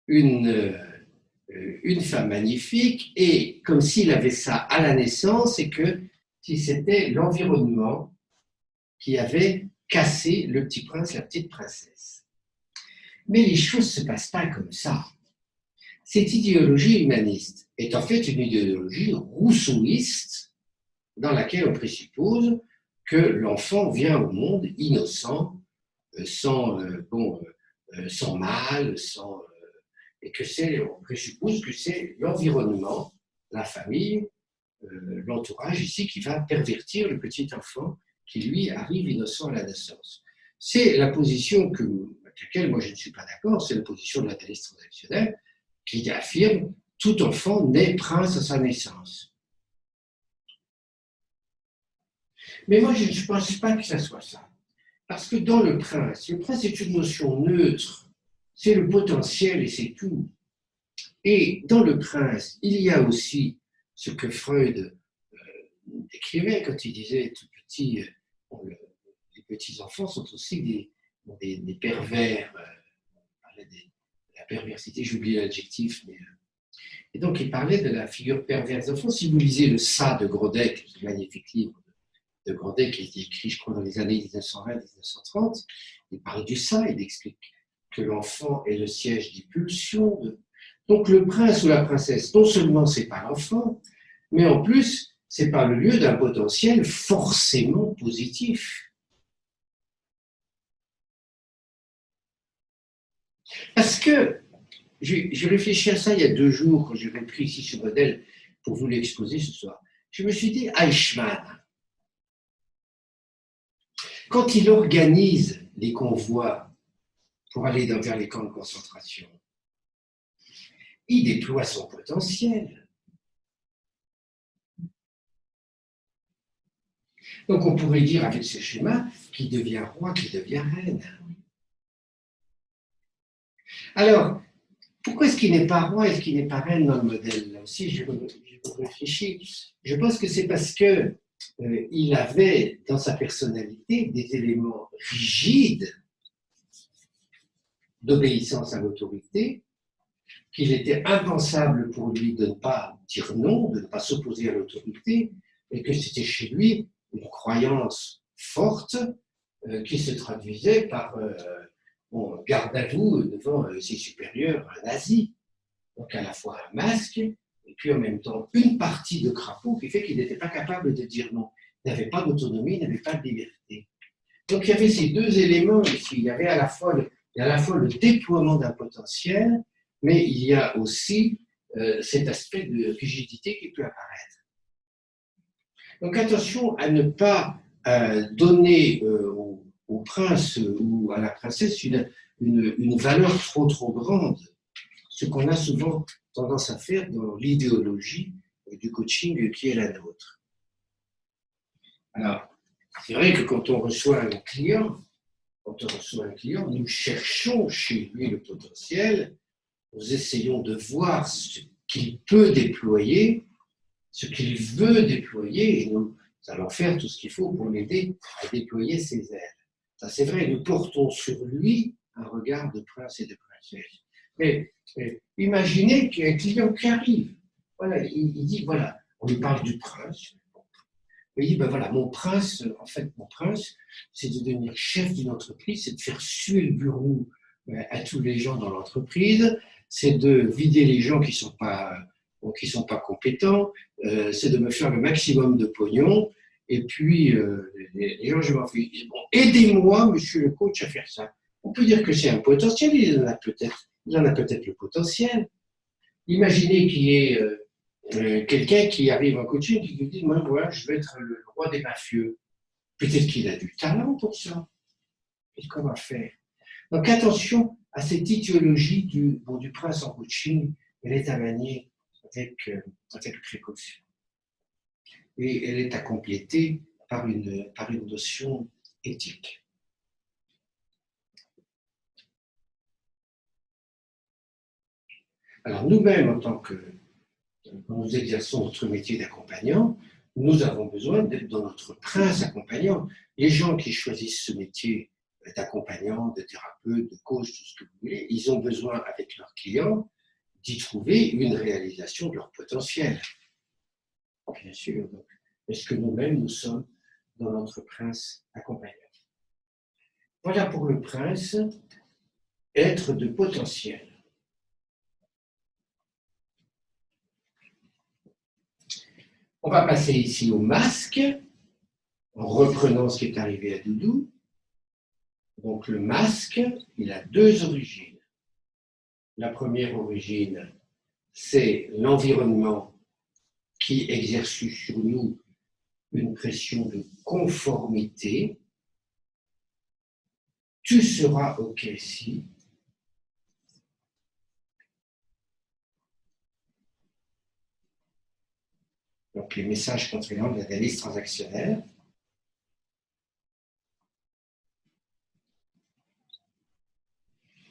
Speaker 1: une femme magnifique, et comme s'il avait ça à la naissance, et que si c'était l'environnement qui avait cassé le petit prince, la petite princesse. Mais les choses ne se passent pas comme ça. Cette idéologie humaniste est en fait une idéologie rousseauiste dans laquelle on présuppose que l'enfant vient au monde innocent, sans mal, et on présuppose que c'est l'environnement, la famille, l'entourage ici qui va pervertir le petit enfant qui lui arrive innocent à la naissance. C'est la position avec laquelle moi je ne suis pas d'accord, c'est la position de l'analyse transactionnelle qui affirme tout enfant naît prince à sa naissance. Mais moi je ne pense pas que ça soit ça. Parce que dans le prince est une notion neutre, c'est le potentiel et c'est tout. Et dans le prince, il y a aussi ce que Freud décrivait quand il disait tout petit, les petits enfants sont aussi des pervers. On parlait de la perversité, j'ai oublié l'adjectif, mais. Et donc il parlait de la figure perverse des enfants. Si vous lisez le Ça de Grodek, ce magnifique livre de Grodek qui a été écrit, je crois, dans les années 1920-1930, il parle du Ça, il explique que l'enfant est le siège des pulsions. Donc le prince ou la princesse, non seulement c'est pas l'enfant, mais en plus, c'est pas le lieu d'un potentiel forcément positif. Parce que j'ai réfléchi à ça il y a 2 jours, quand j'ai repris ici ce modèle pour vous l'exposer ce soir. Je me suis dit, Eichmann, quand il organise les convois pour aller vers les camps de concentration, il déploie son potentiel. Donc on pourrait dire avec ce schéma qu'il devient roi, qu'il devient reine. Alors, pourquoi est-ce qu'il n'est pas roi, est-ce qu'il n'est pas reine dans le modèle? Là aussi, je réfléchis. Je pense que c'est parce que il avait dans sa personnalité des éléments rigides d'obéissance à l'autorité, qu'il était impensable pour lui de ne pas dire non, de ne pas s'opposer à l'autorité, et que c'était chez lui une croyance forte qui se traduisait par garde à vous devant ses supérieurs nazis. Donc à la fois un masque, et puis en même temps une partie de crapaud qui fait qu'il n'était pas capable de dire non. Il n'avait pas d'autonomie, il n'avait pas de liberté. Donc il y avait ces 2 éléments ici. Il y avait à la fois le déploiement d'un potentiel, mais il y a aussi cet aspect de rigidité qui peut apparaître. Donc attention à ne pas donner au prince ou à la princesse une valeur trop grande, ce qu'on a souvent tendance à faire dans l'idéologie du coaching qui est la nôtre. Alors, c'est vrai que quand on reçoit un client, nous cherchons chez lui le potentiel, nous essayons de voir ce qu'il peut déployer, ce qu'il veut déployer, et nous allons faire tout ce qu'il faut pour l'aider à déployer ses ailes. Ça, c'est vrai, nous portons sur lui un regard de prince et de princesse. Mais imaginez qu'il y a un client qui arrive. Voilà, il dit, voilà, on lui parle du prince. Il dit, ben voilà, mon prince, c'est de devenir chef d'une entreprise, c'est de faire suer le bureau à tous les gens dans l'entreprise, c'est de vider les gens qui sont pas compétents, c'est de me faire le maximum de pognon, et puis les gens, je m'en fiche. Bon, aidez-moi, monsieur le coach, à faire ça. On peut dire que c'est un potentiel, il en a peut-être le potentiel. Imaginez qu'il y ait quelqu'un qui arrive en coaching et qui dit, moi, voilà, je veux être le roi des mafieux. Peut-être qu'il a du talent pour ça. Qu'est-ce qu'on va faire? Donc attention à cette idéologie du prince en coaching, elle est à manier avec précaution. Et elle est à compléter par une notion éthique. Alors nous-mêmes, en tant que nous exerçons notre métier d'accompagnant, nous avons besoin d'être dans notre prince accompagnant. Les gens qui choisissent ce métier d'accompagnant, de thérapeute, de coach, tout ce que vous voulez, ils ont besoin, avec leurs clients, d'y trouver une réalisation de leur potentiel. Bien sûr. Donc, est-ce que nous-mêmes, nous sommes dans notre prince accompagnant? Voilà pour le prince, être de potentiel. On va passer ici au masque, en reprenant ce qui est arrivé à Doudou. Donc le masque, il a 2 origines. La première origine, c'est l'environnement qui exerce sur nous une pression de conformité. Tu seras OK si. Donc les messages contraignants de l'analyse transactionnelle.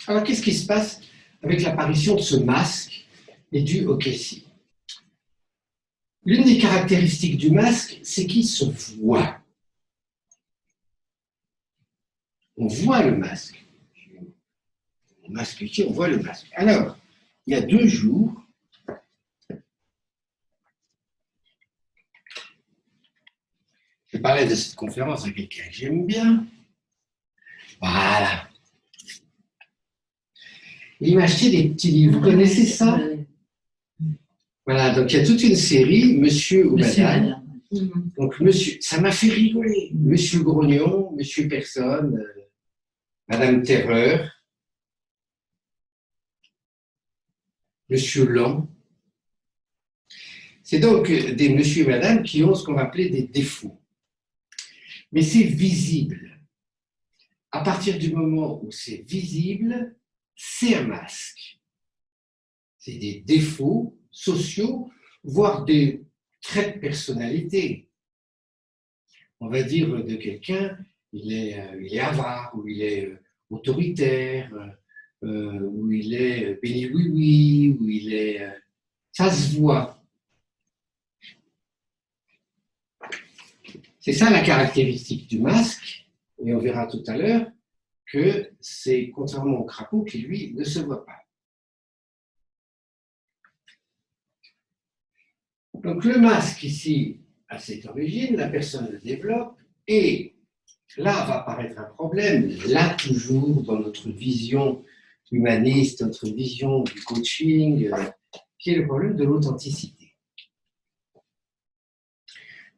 Speaker 1: Alors qu'est-ce qui se passe avec l'apparition de ce masque et du OK si? L'une des caractéristiques du masque, c'est qu'il se voit. On voit le masque. Le masque ici, on voit le masque. Alors, il y a 2 jours, je parlais de cette conférence à quelqu'un que j'aime bien. Voilà. Il m'a acheté des petits livres. Vous connaissez ça? Voilà, donc il y a toute une série, Monsieur ou Madame. Donc, monsieur, ça m'a fait rigoler. Monsieur Grognon, Monsieur Personne, Madame Terreur. monsieur lent. C'est donc des monsieur et madame qui ont ce qu'on va appeler des défauts. Mais c'est visible. À partir du moment où c'est visible, c'est un masque. C'est des défauts sociaux, voire des traits de personnalité. On va dire de quelqu'un, il est avare, ou il est autoritaire, ou il est béni oui-oui, ou il est... ça se voit. C'est ça la caractéristique du masque, et on verra tout à l'heure que c'est contrairement au crapaud qui, lui, ne se voit pas. Donc le masque ici a cette origine, la personne le développe, et là va apparaître un problème, là toujours dans notre vision humaniste, notre vision du coaching, qui est le problème de l'authenticité.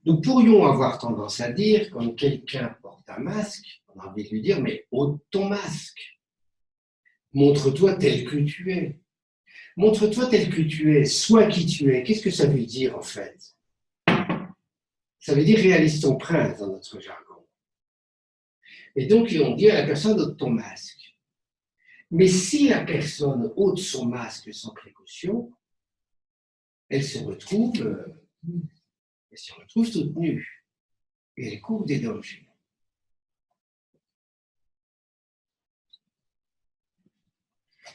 Speaker 1: Nous pourrions avoir tendance à dire, quand quelqu'un porte un masque, on a envie de lui dire, mais ôte ton masque, montre-toi tel que tu es. Montre-toi tel que tu es, sois qui tu es. Qu'est-ce que ça veut dire en fait? Ça veut dire réalise ton prince dans notre jargon. Et donc on dit à la personne ôte ton masque. Mais si la personne ôte son masque sans précaution, elle se retrouve toute nue. Et elle court des dangers.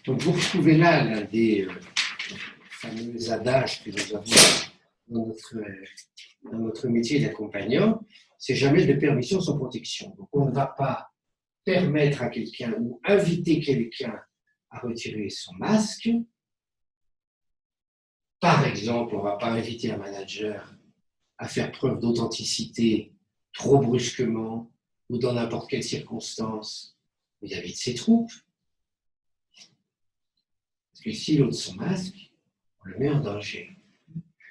Speaker 1: Donc vous retrouvez là l'un des fameux adages que nous avons dans notre métier d'accompagnant, c'est jamais de permission sans protection. Donc on ne va pas permettre à quelqu'un ou inviter quelqu'un à retirer son masque. Par exemple, on ne va pas inviter un manager à faire preuve d'authenticité trop brusquement ou dans n'importe quelle circonstance vis-à-vis de ses troupes. Parce que s'il ôte son masque, on le met en danger.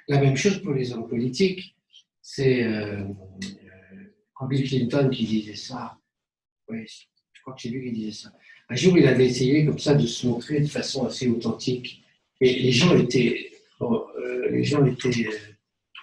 Speaker 1: La même chose pour les hommes politiques. C'est quand Bill Clinton qui disait ça. Oui, je crois que c'est lui qui disait ça. Un jour, il avait essayé comme ça de se montrer de façon assez authentique. Et les gens étaient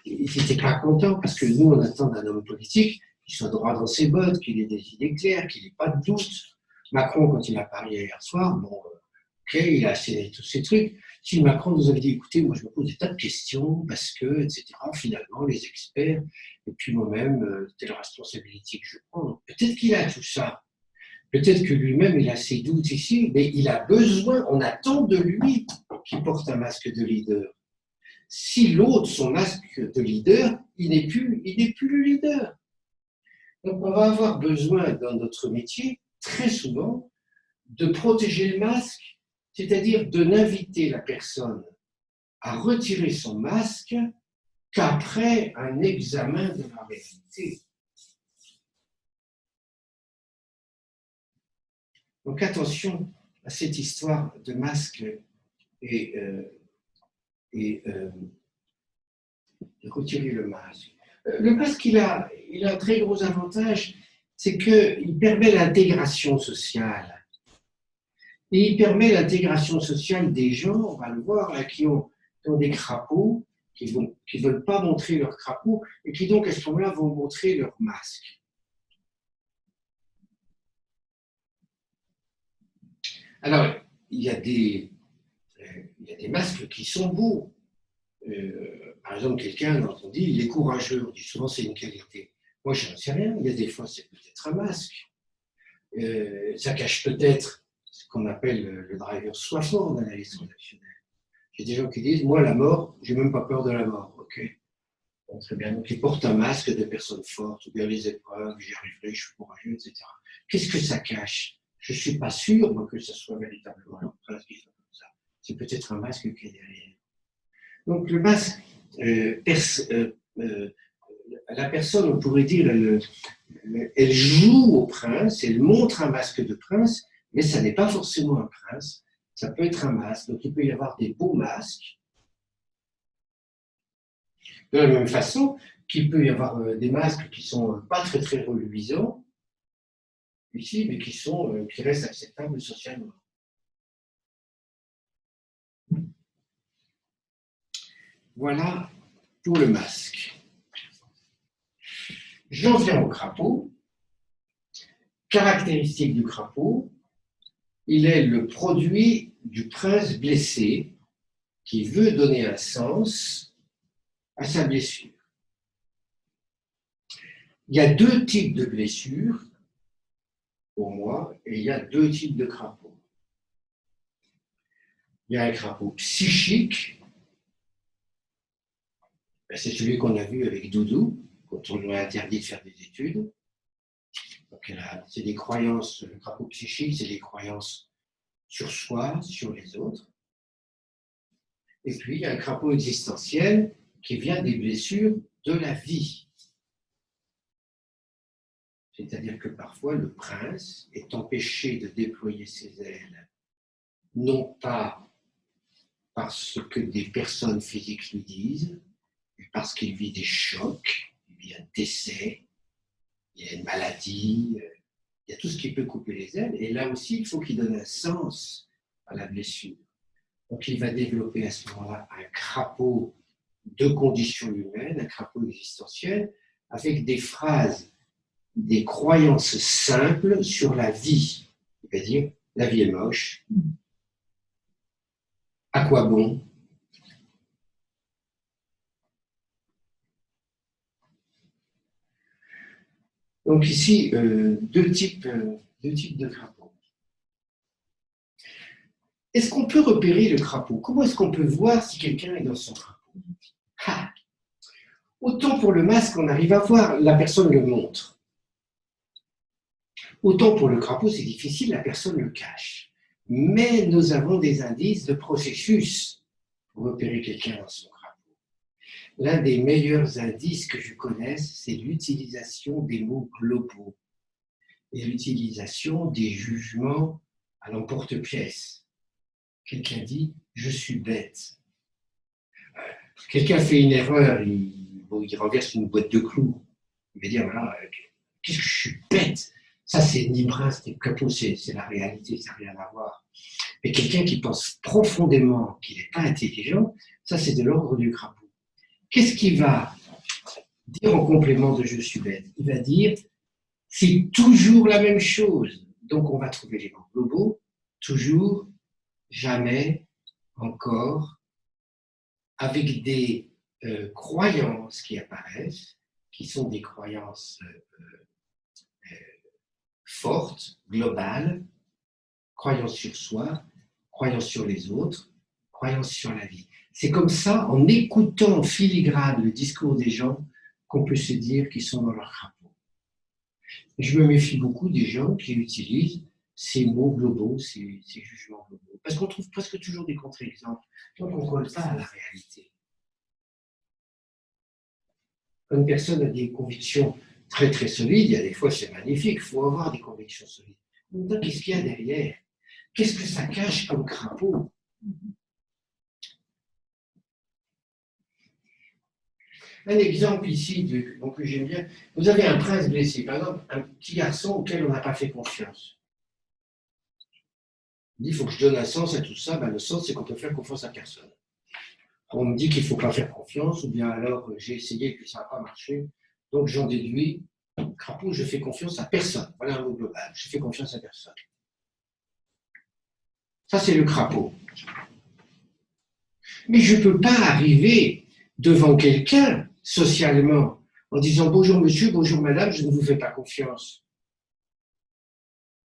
Speaker 1: ils n'étaient pas contents parce que nous, on attend d'un homme politique qu'il soit droit dans ses bottes, qu'il ait des idées claires, qu'il n'ait pas de doute. Macron, quand il a parlé hier soir, bon, ok, il a asséné tous ces trucs. Si Macron nous avait dit, écoutez, moi je me pose des tas de questions parce que, etc., finalement, les experts, et puis moi-même, telle responsabilité que je prends. Donc, peut-être qu'il a tout ça. Peut-être que lui-même, il a ses doutes ici, mais il a besoin, on attend de lui qu'il porte un masque de leader. Si l'autre, son masque de leader, il n'est plus le leader. Donc on va avoir besoin dans notre métier, très souvent, de protéger le masque, c'est-à-dire de n'inviter la personne à retirer son masque qu'après un examen de la réalité. Donc attention à cette histoire de masque et retirer le masque. Le masque, il a un très gros avantage, c'est qu'il permet l'intégration sociale. Et il permet l'intégration sociale des gens, on va le voir, là, qui ont des crapauds, qui ne veulent pas montrer leur crapaud, et qui donc à ce moment-là vont montrer leur masque. Alors, il y a des masques qui sont beaux. Par exemple, quelqu'un, on dit, il est courageux. On dit souvent, c'est une qualité. Moi, je n'en sais rien. Il y a des fois, c'est peut-être un masque. Ça cache peut-être ce qu'on appelle le driver soifant dans l'analyse transactionnelle. J'ai des gens qui disent, moi, la mort, j'ai même pas peur de la mort. Ok, bon, très bien. Donc, ils portent un masque de personnes fortes, ou bien les épreuves, j'y arriverai, je suis courageux, etc. Qu'est-ce que ça cache? Je ne suis pas sûr moi, que ce soit véritablement leur prince qui soit comme ça. C'est peut-être un masque qui est derrière. Donc, le masque, la personne, on pourrait dire, elle joue au prince, elle montre un masque de prince, mais ça n'est pas forcément un prince, ça peut être un masque. Donc, il peut y avoir des beaux masques. De la même façon qu'il peut y avoir des masques qui ne sont pas très, très reluisants, ici, mais qui restent acceptables socialement. Voilà pour le masque. J'en viens au crapaud. Caractéristique du crapaud, il est le produit du prince blessé qui veut donner un sens à sa blessure. Il y a deux types de blessures, pour moi, et il y a deux types de crapauds. Il y a un crapaud psychique, c'est celui qu'on a vu avec Doudou, quand on lui a interdit de faire des études. Donc, c'est des croyances, le crapaud psychique, c'est des croyances sur soi, sur les autres. Et puis, il y a un crapaud existentiel qui vient des blessures de la vie. C'est-à-dire que parfois, le prince est empêché de déployer ses ailes, non pas parce que des personnes physiques lui disent, mais parce qu'il vit des chocs, il vit un décès, il y a une maladie, il y a tout ce qui peut couper les ailes. Et là aussi, il faut qu'il donne un sens à la blessure. Donc, il va développer à ce moment-là un crapaud de conditions humaines, un crapaud existentiel, avec des phrases, des croyances simples sur la vie. C'est-à-dire, la vie est moche. À quoi bon? Donc ici, deux types de crapauds. Est-ce qu'on peut repérer le crapaud? Comment est-ce qu'on peut voir si quelqu'un est dans son crapaud? Autant pour le masque, on arrive à voir, la personne le montre. Autant pour le crapaud, c'est difficile, la personne le cache. Mais nous avons des indices de processus pour repérer quelqu'un dans son crapaud. L'un des meilleurs indices que je connaisse, c'est l'utilisation des mots globaux et l'utilisation des jugements à l'emporte-pièce. Quelqu'un dit « je suis bête ». Quelqu'un fait une erreur, il renverse une boîte de clous. Il va dire « voilà, qu'est-ce que je suis bête ?» Ça, c'est ni prince ni crapaud, c'est la réalité, ça n'a rien à voir. Mais quelqu'un qui pense profondément qu'il n'est pas intelligent, ça, c'est de l'ordre du crapaud. Qu'est-ce qu'il va dire en complément de « je suis bête » Il va dire « c'est toujours la même chose ». Donc, on va trouver les mots globaux, toujours, jamais, encore, avec des croyances qui apparaissent, qui sont des croyances fortes, globales, croyances sur soi, croyances sur les autres, croyances sur la vie. C'est comme ça, en écoutant en filigrane le discours des gens, qu'on peut se dire qu'ils sont dans leur crapaud. Je me méfie beaucoup des gens qui utilisent ces mots globaux, ces jugements globaux, parce qu'on trouve presque toujours des contre-exemples, donc on ne colle pas à la réalité. Quand une personne a des convictions très très solides, il y a des fois c'est magnifique, il faut avoir des convictions solides. Donc qu'est-ce qu'il y a derrière? Qu'est-ce que ça cache comme crapaud? Un exemple ici, que j'aime bien, vous avez un prince blessé, par exemple, un petit garçon auquel on n'a pas fait confiance. Il dit, il faut que je donne un sens à tout ça. Ben, le sens, c'est qu'on peut faire confiance à personne. On me dit qu'il ne faut pas faire confiance, ou bien alors j'ai essayé et puis ça n'a pas marché. Donc j'en déduis, crapaud, je fais confiance à personne. Voilà un mot global, je fais confiance à personne. Ça, c'est le crapaud. Mais je ne peux pas arriver devant quelqu'un, socialement, en disant « Bonjour monsieur, bonjour madame, je ne vous fais pas confiance ».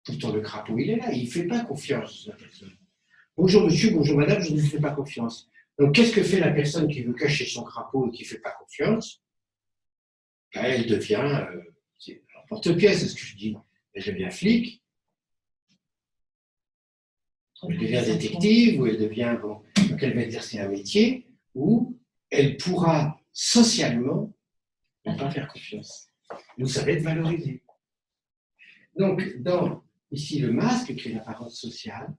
Speaker 1: Pourtant, le crapaud, il est là, il ne fait pas confiance à la personne. « Bonjour monsieur, bonjour madame, je ne vous fais pas confiance ». Donc, qu'est-ce que fait la personne qui veut cacher son crapaud et qui ne fait pas confiance? Elle devient, c'est n'importe-pièce, c'est ce que je dis, elle devient flic, elle devient détective, ou elle devient, bon, donc elle va exercer un métier où elle pourra socialement ne pas faire confiance. Vous savez être valorisé. Donc, dans ici le masque, qui est l'apparence sociale,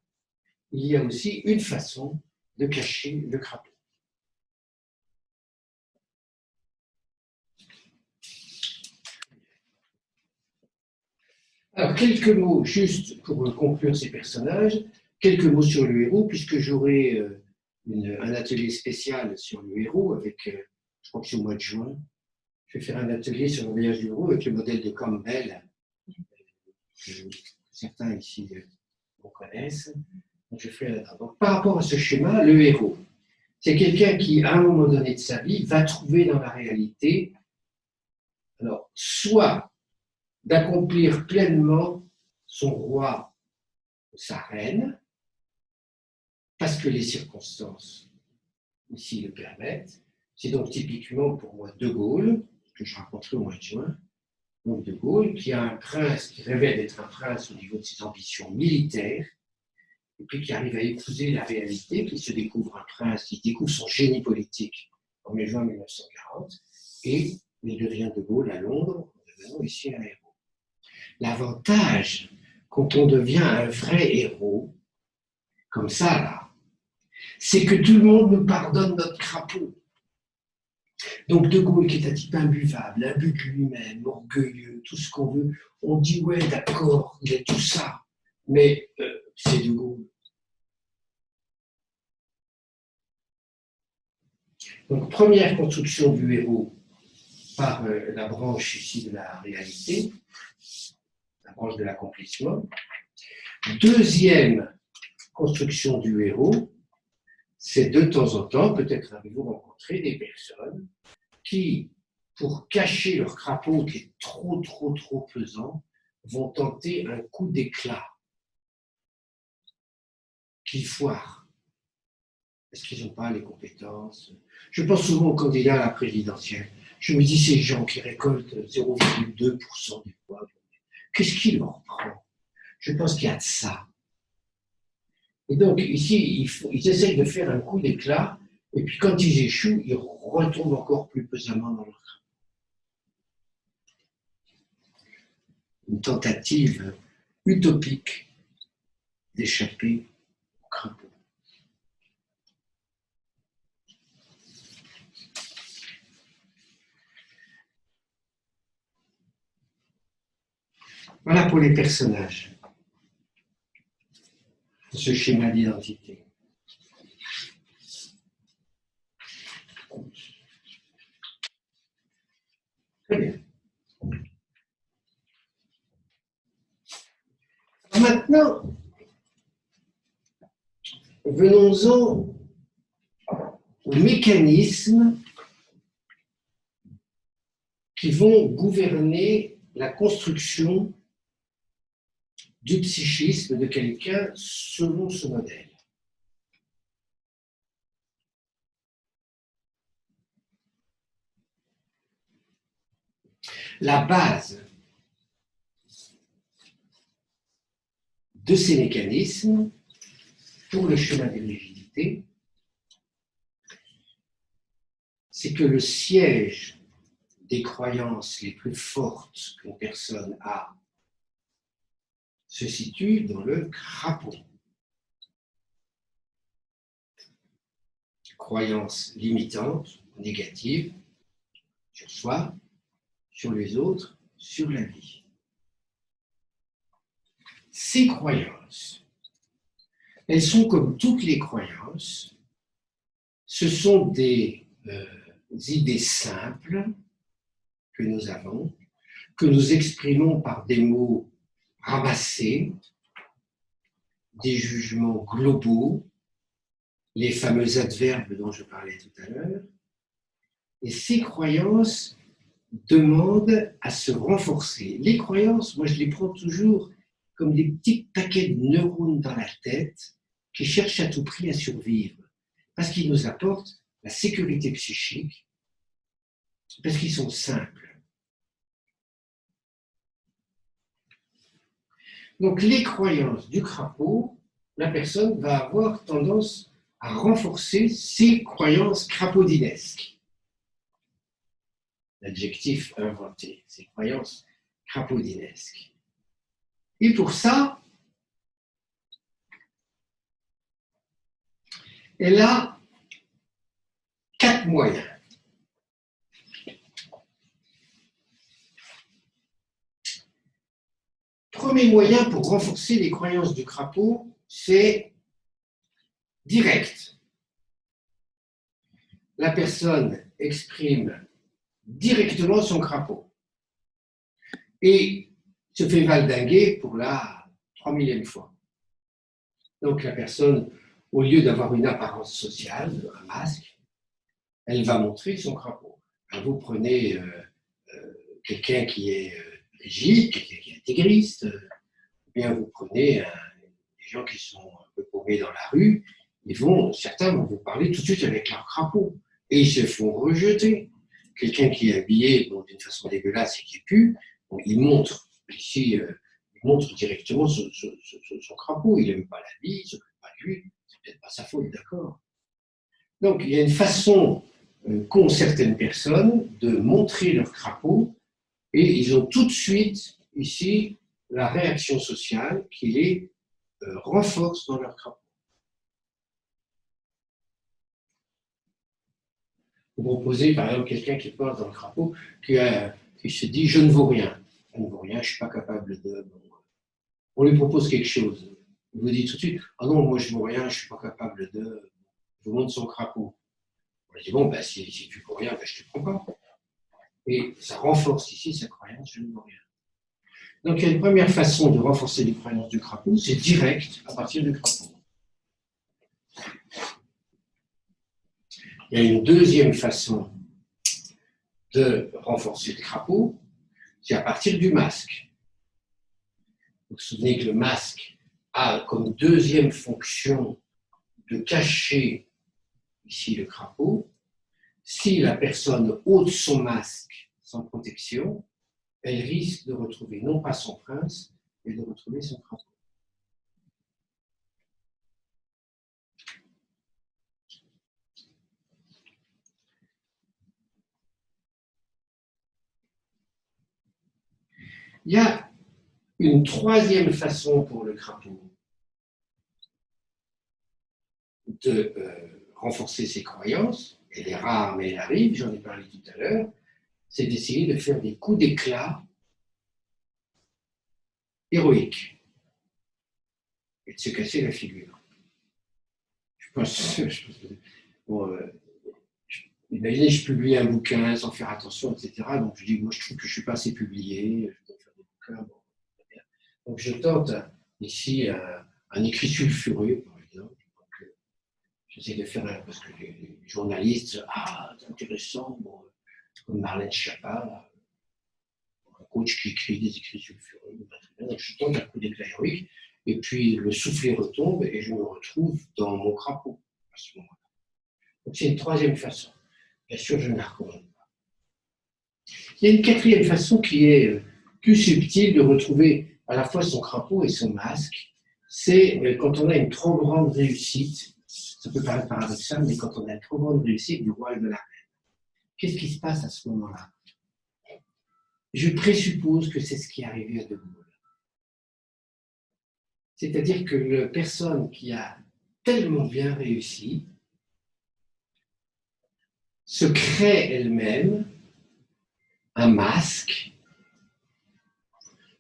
Speaker 1: il y a aussi une façon de cacher le crapaud. Alors, quelques mots juste pour conclure ces personnages, quelques mots sur le héros, puisque j'aurai un atelier spécial sur le héros avec, je crois que c'est au mois de juin. Je vais faire un atelier sur le voyage du héros avec le modèle de Campbell, que certains ici connaissent. Donc, donc, par rapport à ce schéma, le héros, c'est quelqu'un qui, à un moment donné de sa vie, va trouver dans la réalité, alors, soit d'accomplir pleinement son roi ou sa reine, parce que les circonstances ici le permettent. C'est donc typiquement pour moi De Gaulle, que je raconterai au mois de juin, donc De Gaulle, qui a un prince, qui rêvait d'être un prince au niveau de ses ambitions militaires, et puis qui arrive à épouser la réalité, qui se découvre un prince, qui découvre son génie politique en mai-juin 1940, et il devient De Gaulle à Londres, en devenant ici un héros. L'avantage, quand on devient un vrai héros, comme ça là, c'est que tout le monde nous pardonne notre crapaud. Donc De Gaulle, qui est un type imbuvable, imbu de lui-même, orgueilleux, tout ce qu'on veut, on dit ouais d'accord, il est tout ça, mais c'est De Gaulle. Donc première construction du héros par la branche ici de la réalité, la branche de l'accomplissement. Deuxième construction du héros, c'est de temps en temps, peut-être avez-vous rencontré des personnes qui, pour cacher leur crapaud qui est trop pesant, vont tenter un coup d'éclat qui foire. Est-ce qu'ils n'ont pas les compétences? Je pense souvent aux candidats à la présidentielle. Je me dis, ces gens qui récoltent 0,2% des voix, qu'est-ce qui leur prend? Je pense qu'il y a de ça. Et donc, ici, ils essayent de faire un coup d'éclat, et puis quand ils échouent, ils retombent encore plus pesamment dans leur crapaud. Une tentative utopique d'échapper au crapaud. Voilà pour les personnages. Ce schéma d'identité. Très bien. Maintenant, venons-en aux mécanismes qui vont gouverner la construction du psychisme de quelqu'un selon ce modèle. La base de ces mécanismes pour le schéma des rigidités, c'est que le siège des croyances les plus fortes qu'une personne a se situe dans le crapaud. Croyances limitantes, négatives, sur soi, sur les autres, sur la vie. Ces croyances, elles sont comme toutes les croyances, ce sont des idées simples que nous avons, que nous exprimons par des mots ramassés, des jugements globaux, les fameux adverbes dont je parlais tout à l'heure. Et ces croyances demandent à se renforcer. Les croyances, moi je les prends toujours comme des petits paquets de neurones dans la tête qui cherchent à tout prix à survivre, parce qu'ils nous apportent la sécurité psychique, parce qu'ils sont simples. Donc les croyances du crapaud, la personne va avoir tendance à renforcer ses croyances crapaudesques. L'adjectif inventé, ses croyances crapaudesques. Et pour ça, elle a 4 moyens. Premier moyen pour renforcer les croyances du crapaud, c'est direct. la personne exprime directement son crapaud et se fait valdinguer pour la 3000e fois. Donc la personne, au lieu d'avoir une apparence sociale, un masque, elle va montrer son crapaud. Alors, vous prenez quelqu'un qui est rigide, quelqu'un qui est intégriste, ou bien vous prenez des gens qui sont un peu paumés dans la rue, certains vont vous parler tout de suite avec leur crapaud, et ils se font rejeter. Quelqu'un qui est habillé d'une façon dégueulasse et qui pue, il montre ici, il montre directement son crapaud, il n'aime pas la vie, il ne s'occupe pas de lui, c'est peut-être pas sa faute, d'accord. Donc il y a une façon qu'ont certaines personnes de montrer leur crapaud, et ils ont tout de suite ici la réaction sociale qui les renforce dans leur crapaud. Vous proposez par exemple quelqu'un qui porte dans le crapaud, qui se dit « je ne vaux rien ». Je ne vaux rien, je ne suis pas capable de... Bon. On lui propose quelque chose. Il vous dit tout de suite « ah non, moi je ne vaux rien, je ne suis pas capable de... » Il vous montre son crapaud. On lui dit « bon, ben, si tu ne vaux rien, ben, je ne te prends pas ». Et ça renforce ici sa croyance « je ne vaux rien ». Donc il y a une première façon de renforcer les croyances du crapaud, c'est direct à partir du crapaud. Il y a une deuxième façon de renforcer le crapaud, c'est à partir du masque. Vous vous souvenez que le masque a comme deuxième fonction de cacher ici le crapaud. Si la personne ôte son masque sans protection, elle risque de retrouver non pas son prince, mais de retrouver son crapaud. Il y a une troisième façon pour le crapaud de renforcer ses croyances. Elle est rare, mais elle arrive, j'en ai parlé tout à l'heure, c'est d'essayer de faire des coups d'éclat héroïques et de se casser la figure. Imaginez, je publie un bouquin sans faire attention, etc. Donc je dis, moi je trouve que je ne suis pas assez publié, je dois faire des bouquins. Bon, donc je tente ici un écrit sulfureux, par exemple. J'essaie de faire parce que les journalistes, c'est intéressant, bon, comme Marlène Schiappa, un coach qui écrit des écrits sulfureux. Donc je tente un coup d'éclat héroïque, et puis le soufflet retombe et je me retrouve dans mon crapaud à ce moment-là. Donc c'est une troisième façon. Bien sûr, je ne la recommande pas. Il y a une quatrième façon qui est plus subtile de retrouver à la fois son crapaud et son masque. C'est quand on a une trop grande réussite, ça peut paraître paradoxal, mais quand on a une trop grande réussite du roi et de la reine. Qu'est-ce qui se passe à ce moment-là? Je présuppose que c'est ce qui est arrivé à De Gaulle. C'est-à-dire que la personne qui a tellement bien réussi se crée elle-même un masque.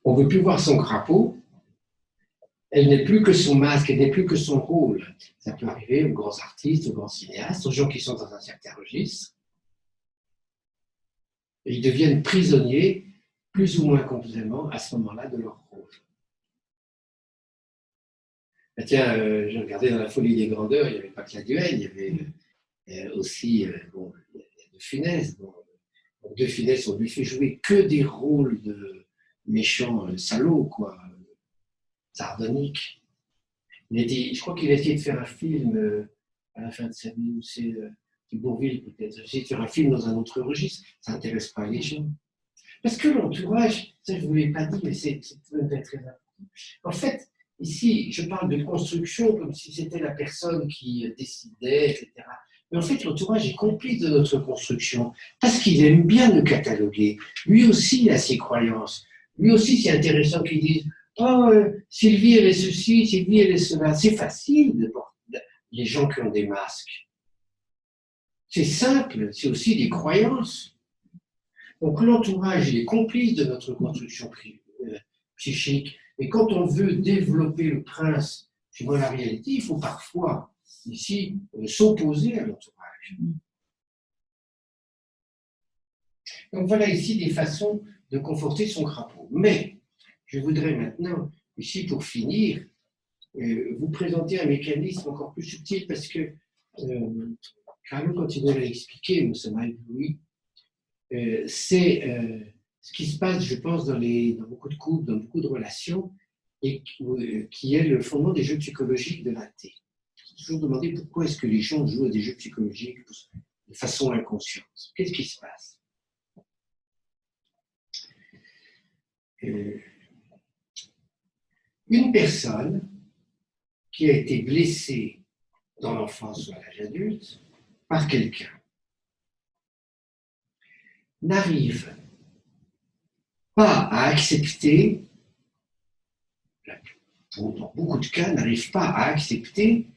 Speaker 1: On ne veut plus voir son crapaud. Elle n'est plus que son masque, elle n'est plus que son rôle. Ça peut arriver aux grands artistes, aux grands cinéastes, aux gens qui sont dans un certain registre. Et ils deviennent prisonniers, plus ou moins complètement, à ce moment-là, de leur rôle. Ah tiens, j'ai regardé dans La Folie des grandeurs, il n'y avait pas que la Duègne, il y avait aussi De Funès. De Funès, on lui fait jouer que des rôles de méchants salauds, quoi, sardoniques. Je crois qu'il a essayé de faire un film à la fin de sa vie, où c'est Bourvil peut-être, il a essayé de faire un film dans un autre registre, ça n'intéresse pas les gens. Parce que l'entourage, ça je ne vous l'ai pas dit, mais c'est très important. En fait, ici, je parle de construction comme si c'était la personne qui décidait, etc. Mais en fait, l'entourage est complice de notre construction parce qu'il aime bien nous cataloguer. Lui aussi, il a ses croyances. Lui aussi, c'est intéressant qu'il dise « Oh, Sylvie, elle est ceci, Sylvie, elle est cela ». C'est facile de porter les gens qui ont des masques. C'est simple, c'est aussi des croyances. Donc l'entourage, il est complice de notre construction psychique. Et quand on veut développer le prince suivant la réalité, il faut parfois, ici, s'opposer à l'entourage. Donc voilà ici des façons de conforter son crapaud. Mais je voudrais maintenant, ici pour finir, vous présenter un mécanisme encore plus subtil parce que Carlo, quand il nous l'a expliqué, nous sommes éblouis. C'est ce qui se passe, je pense, dans beaucoup de couples, dans beaucoup de relations, et qui est le fondement des jeux psychologiques de la T. Je me suis toujours demandé pourquoi est-ce que les gens jouent à des jeux psychologiques de façon inconsciente. Qu'est-ce qui se passe? Une personne qui a été blessée dans l'enfance ou à l'âge adulte par quelqu'un n'arrive pas à accepter, dans beaucoup de cas, n'arrive pas à accepter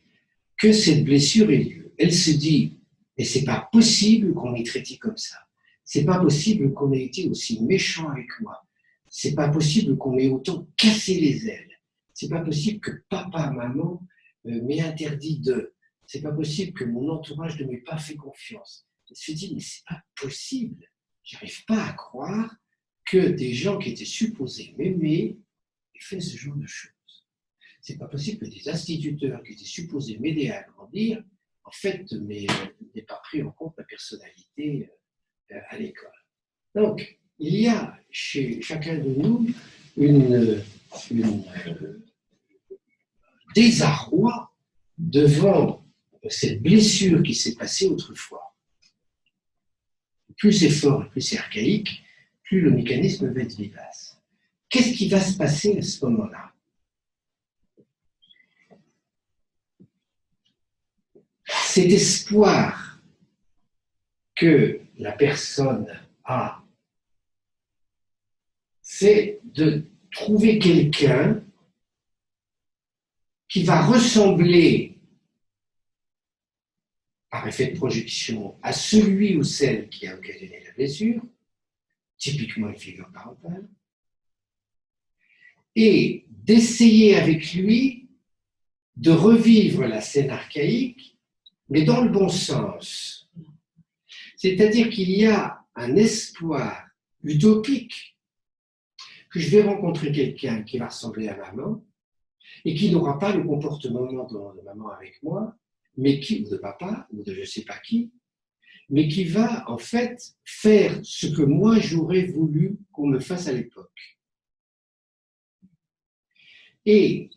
Speaker 1: que cette blessure ait lieu. Elle se dit, mais c'est pas possible qu'on m'ait traité comme ça. C'est pas possible qu'on ait été aussi méchant avec moi. C'est pas possible qu'on m'ait autant cassé les ailes. C'est pas possible que papa, maman m'ait interdit de. C'est pas possible que mon entourage ne m'ait pas fait confiance. Elle se dit, mais c'est pas possible. J'arrive pas à croire que des gens qui étaient supposés m'aimer aient fait ce genre de choses. C'est pas possible que des instituteurs qui étaient supposés m'aider à grandir, en fait, n'aient pas pris en compte ma personnalité à l'école. Donc, il y a chez chacun de nous une désarroi devant cette blessure qui s'est passée autrefois. Plus c'est fort et plus c'est archaïque, plus le mécanisme va être vivace. Qu'est-ce qui va se passer à ce moment-là? Cet espoir que la personne a, c'est de trouver quelqu'un qui va ressembler, par effet de projection, à celui ou celle qui a occasionné la blessure, typiquement une figure parentale, et d'essayer avec lui de revivre la scène archaïque, mais dans le bon sens. C'est-à-dire qu'il y a un espoir utopique que je vais rencontrer quelqu'un qui va ressembler à maman et qui n'aura pas le comportement de maman avec moi, mais ou de papa, ou de je ne sais pas qui, mais qui va en fait faire ce que moi j'aurais voulu qu'on me fasse à l'époque. Et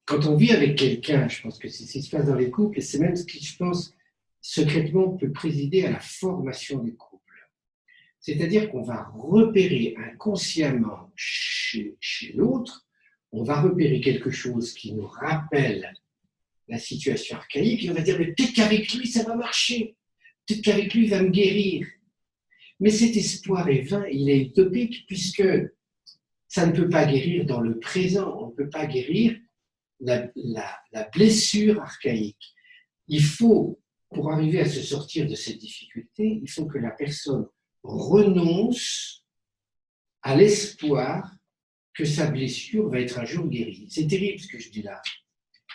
Speaker 1: quand on vit avec quelqu'un, je pense que c'est ce qui se passe dans les couples, et c'est même ce qui, je pense, secrètement peut présider à la formation des couples. C'est-à-dire qu'on va repérer inconsciemment chez l'autre, on va repérer quelque chose qui nous rappelle la situation archaïque, et on va dire, mais peut-être qu'avec lui, ça va marcher, peut-être qu'avec lui, il va me guérir. Mais cet espoir est vain, il est utopique, puisque ça ne peut pas guérir dans le présent, on ne peut pas guérir la blessure archaïque. Il faut, pour arriver à se sortir de cette difficulté, il faut que la personne renonce à l'espoir que sa blessure va être un jour guérie. C'est terrible ce que je dis là.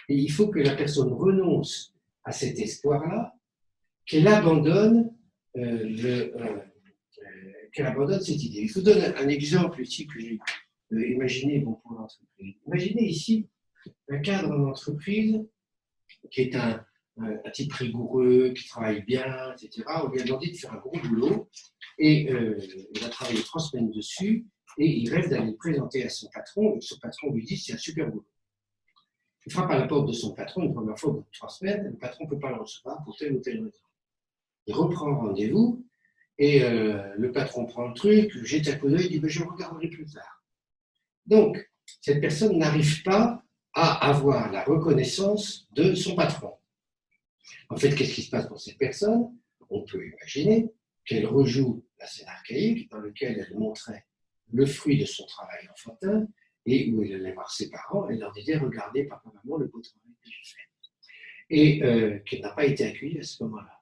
Speaker 1: Et il faut que la personne renonce à cet espoir-là, qu'elle abandonne, cette idée. Je vous donne un exemple ici que j'ai imaginé pour l'entreprise. Imaginez ici un cadre en entreprise qui est un type rigoureux, qui travaille bien, etc. On lui a demandé de faire un gros boulot et il a travaillé 3 semaines dessus et il rêve d'aller le présenter à son patron et son patron lui dit c'est un super boulot. Il frappe à la porte de son patron une première fois au bout de 3 semaines, le patron ne peut pas le recevoir pour telle ou telle raison. Il reprend rendez-vous et le patron prend le truc, jette un coup d'œil et dit je le regarderai plus tard. Donc, cette personne n'arrive pas à avoir la reconnaissance de son patron. En fait, qu'est-ce qui se passe pour cette personne? On peut imaginer qu'elle rejoue la scène archaïque dans laquelle elle montrait le fruit de son travail enfantin et où elle allait voir ses parents et leur disait « Regardez, papa, maman, le beau travail que j'ai fait ». Et qu'elle n'a pas été accueillie à ce moment-là.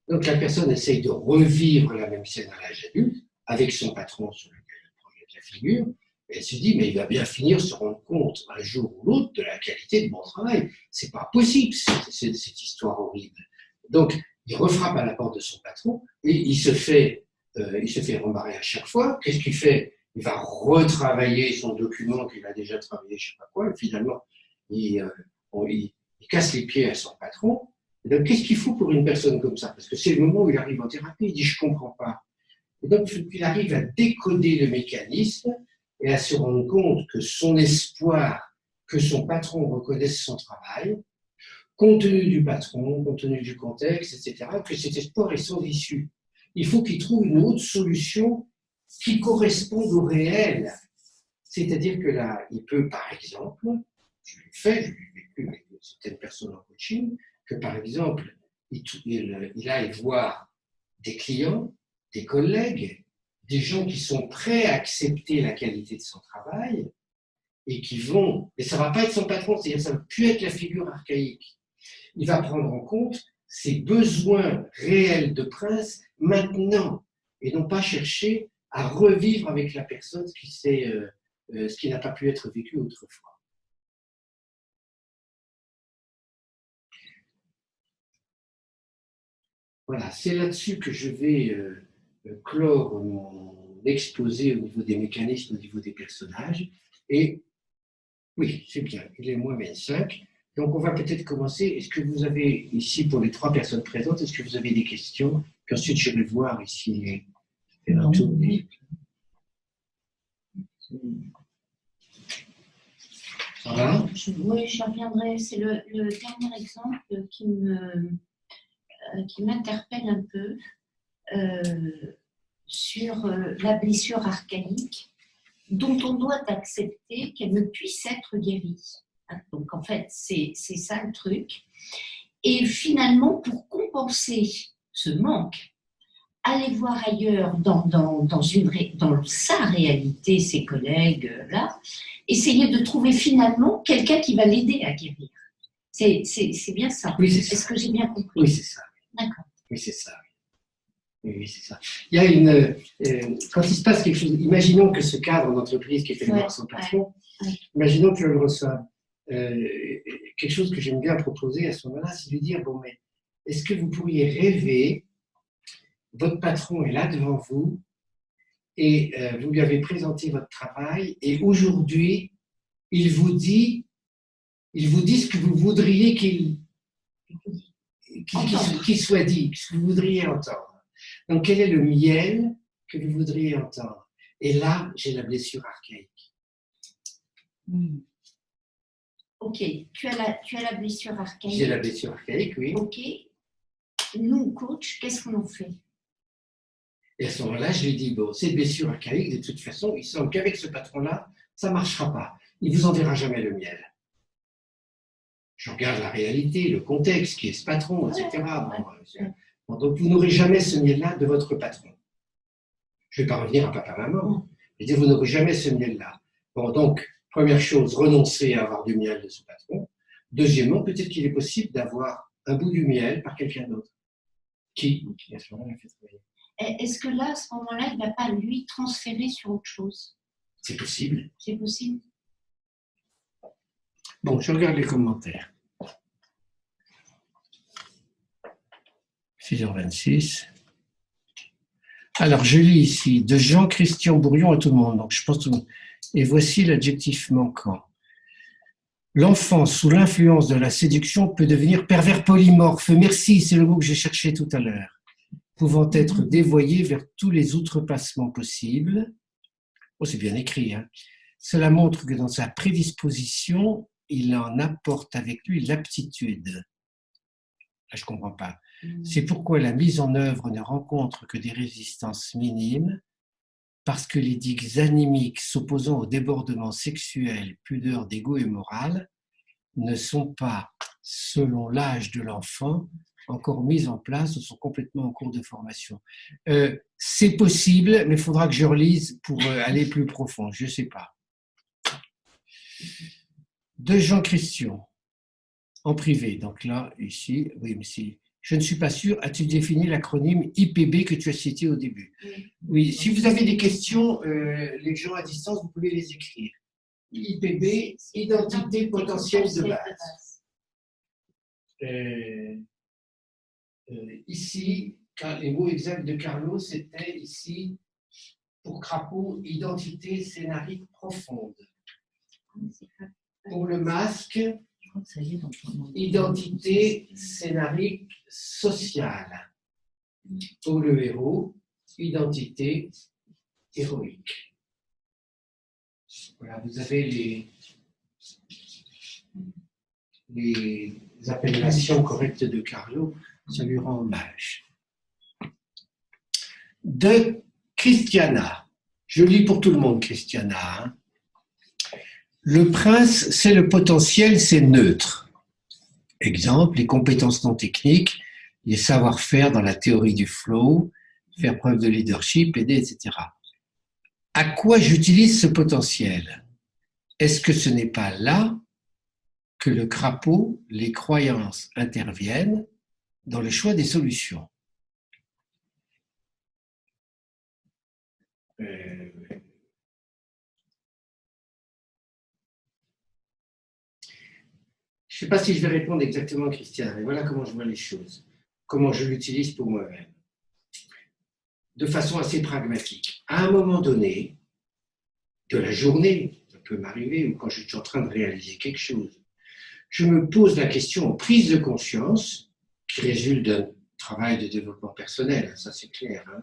Speaker 1: Donc la personne essaye de revivre la même scène à l'âge adulte avec son patron sur lequel elle projette la figure. Et elle se dit, mais il va bien finir se rendre compte un jour ou l'autre de la qualité de mon travail. C'est pas possible, cette histoire horrible. Donc, il refrappe à la porte de son patron et il se fait il se fait rembarrer à chaque fois. Qu'est-ce qu'il fait? Il va retravailler son document qu'il a déjà travaillé, je ne sais pas quoi, et finalement, il casse les pieds à son patron. Et donc, qu'est-ce qu'il faut pour une personne comme ça? Parce que c'est le moment où il arrive en thérapie, il dit « je ne comprends pas ». Et donc, il faut qu'il arrive à décoder le mécanisme et à se rendre compte que son espoir, que son patron reconnaisse son travail, compte tenu du patron, compte tenu du contexte, etc., que cet espoir est sans issue. Il faut qu'il trouve une autre solution qui corresponde au réel. C'est-à-dire que là, il peut, par exemple, je l'ai fait, je l'ai vécu avec certaines personnes en coaching, que par exemple, il aille voir des clients, des collègues, des gens qui sont prêts à accepter la qualité de son travail et qui vont, et ça ne va pas être son patron, c'est-à-dire ça ne va plus être la figure archaïque. Il va prendre en compte ses besoins réels de prince maintenant et non pas chercher à revivre avec la personne ce qui n'a pas pu être vécu autrefois. Voilà, c'est là-dessus que je vais clore mon exposé au niveau des mécanismes, au niveau des personnages. Et oui, c'est bien, il est moins 25. Donc on va peut-être commencer. Est-ce que vous avez ici, pour les 3 personnes présentes, est-ce que vous avez des questions? Puis ensuite, je vais voir ici un tour. Ça va?
Speaker 3: Oui, je reviendrai. C'est le dernier exemple qui m'interpelle un peu sur la blessure archaïque dont on doit accepter qu'elle ne puisse être guérie. Donc en fait, c'est ça le truc. Et finalement, pour compenser ce manque, aller voir ailleurs dans sa réalité, ses collègues, là, essayer de trouver finalement quelqu'un qui va l'aider à guérir. C'est bien ça.
Speaker 1: Oui, c'est ça.
Speaker 3: Est-ce que j'ai bien compris?
Speaker 1: Oui, c'est ça.
Speaker 3: D'accord.
Speaker 1: Oui, c'est ça. Oui, c'est ça. Il y a quand il se passe quelque chose, imaginons que ce cadre d'entreprise qui est fait voir son patron, imaginons que je le reçoive. Quelque chose que j'aime bien proposer à ce moment-là, c'est de lui dire, bon, mais est-ce que vous pourriez rêver, votre patron est là devant vous, et vous lui avez présenté votre travail, et aujourd'hui, il vous dit ce que vous voudriez qu'il soit dit, ce que vous voudriez entendre. Donc, quel est le miel que vous voudriez entendre? Et là, j'ai la blessure archaïque.
Speaker 3: Ok, tu as la blessure archaïque.
Speaker 1: J'ai la blessure archaïque, oui.
Speaker 3: Ok. Nous, coach, qu'est-ce qu'on en fait?
Speaker 1: Et à ce moment-là, je lui dis, bon, cette blessure archaïque, de toute façon, il semble qu'avec ce patron-là, ça ne marchera pas. Il ne vous enverra jamais le miel. Je regarde la réalité, le contexte, qui est ce patron, etc. Bon, donc, vous n'aurez jamais ce miel-là de votre patron. Je ne vais pas revenir à papa-maman. Je dis, vous n'aurez jamais ce miel-là. Bon, donc, première chose, renoncer à avoir du miel de son patron. Deuxièmement, peut-être qu'il est possible d'avoir un bout du miel par quelqu'un d'autre. Qui à ce moment-là, fait travailler.
Speaker 3: Est-ce que là, à ce moment-là, il ne va pas lui transférer sur autre chose?
Speaker 1: C'est possible.
Speaker 3: C'est possible.
Speaker 1: Bon, je regarde les commentaires. 6h26. Alors, je lis ici, de Jean-Christian Bourrion à tout le monde. Donc, je pense tout le monde. Et voici l'adjectif manquant. L'enfant, sous l'influence de la séduction, peut devenir pervers polymorphe. Merci, c'est le mot que j'ai cherché tout à l'heure. Pouvant être dévoyé vers tous les outrepassements possibles. Oh, c'est bien écrit, hein. Cela montre que dans sa prédisposition, il en apporte avec lui l'aptitude. Là, je ne comprends pas. C'est pourquoi la mise en œuvre ne rencontre que des résistances minimes, parce que les digues animiques s'opposant au débordement sexuel, pudeur, d'égo et morale ne sont pas, selon l'âge de l'enfant, encore mises en place ou sont complètement en cours de formation. C'est possible, mais il faudra que je relise pour aller plus profond. Je ne sais pas. De Jean-Christian, en privé. Donc là, ici, oui, mais si... Je ne suis pas sûr. As-tu défini l'acronyme IPB que tu as cité au début? Oui. Si vous avez des questions, les gens à distance, vous pouvez les écrire. IPB, identité potentielle de base. Ici, les mots exacts de Carlo, c'était ici, pour Crapaud, identité scénarique profonde. Pour le masque,
Speaker 3: Je crois que ça y est dans ton
Speaker 1: identité scénarique sociale. Pour le héros, identité héroïque. Voilà, vous avez les appellations correctes de Carlo, ça lui rend hommage. De Christiana, je lis pour tout le monde Christiana. Hein. Le prince, c'est le potentiel, c'est neutre. Exemple, les compétences non techniques, les savoir-faire dans la théorie du flow, faire preuve de leadership, aider, etc. À quoi j'utilise ce potentiel? Est-ce que ce n'est pas là que le crapaud, les croyances interviennent dans le choix des solutions? Je ne sais pas si je vais répondre exactement, Christian, mais voilà comment je vois les choses, comment je l'utilise pour moi-même. De façon assez pragmatique. À un moment donné de la journée, ça peut m'arriver, ou quand je suis en train de réaliser quelque chose, je me pose la question en prise de conscience, qui résulte d'un travail de développement personnel, ça c'est clair. Hein.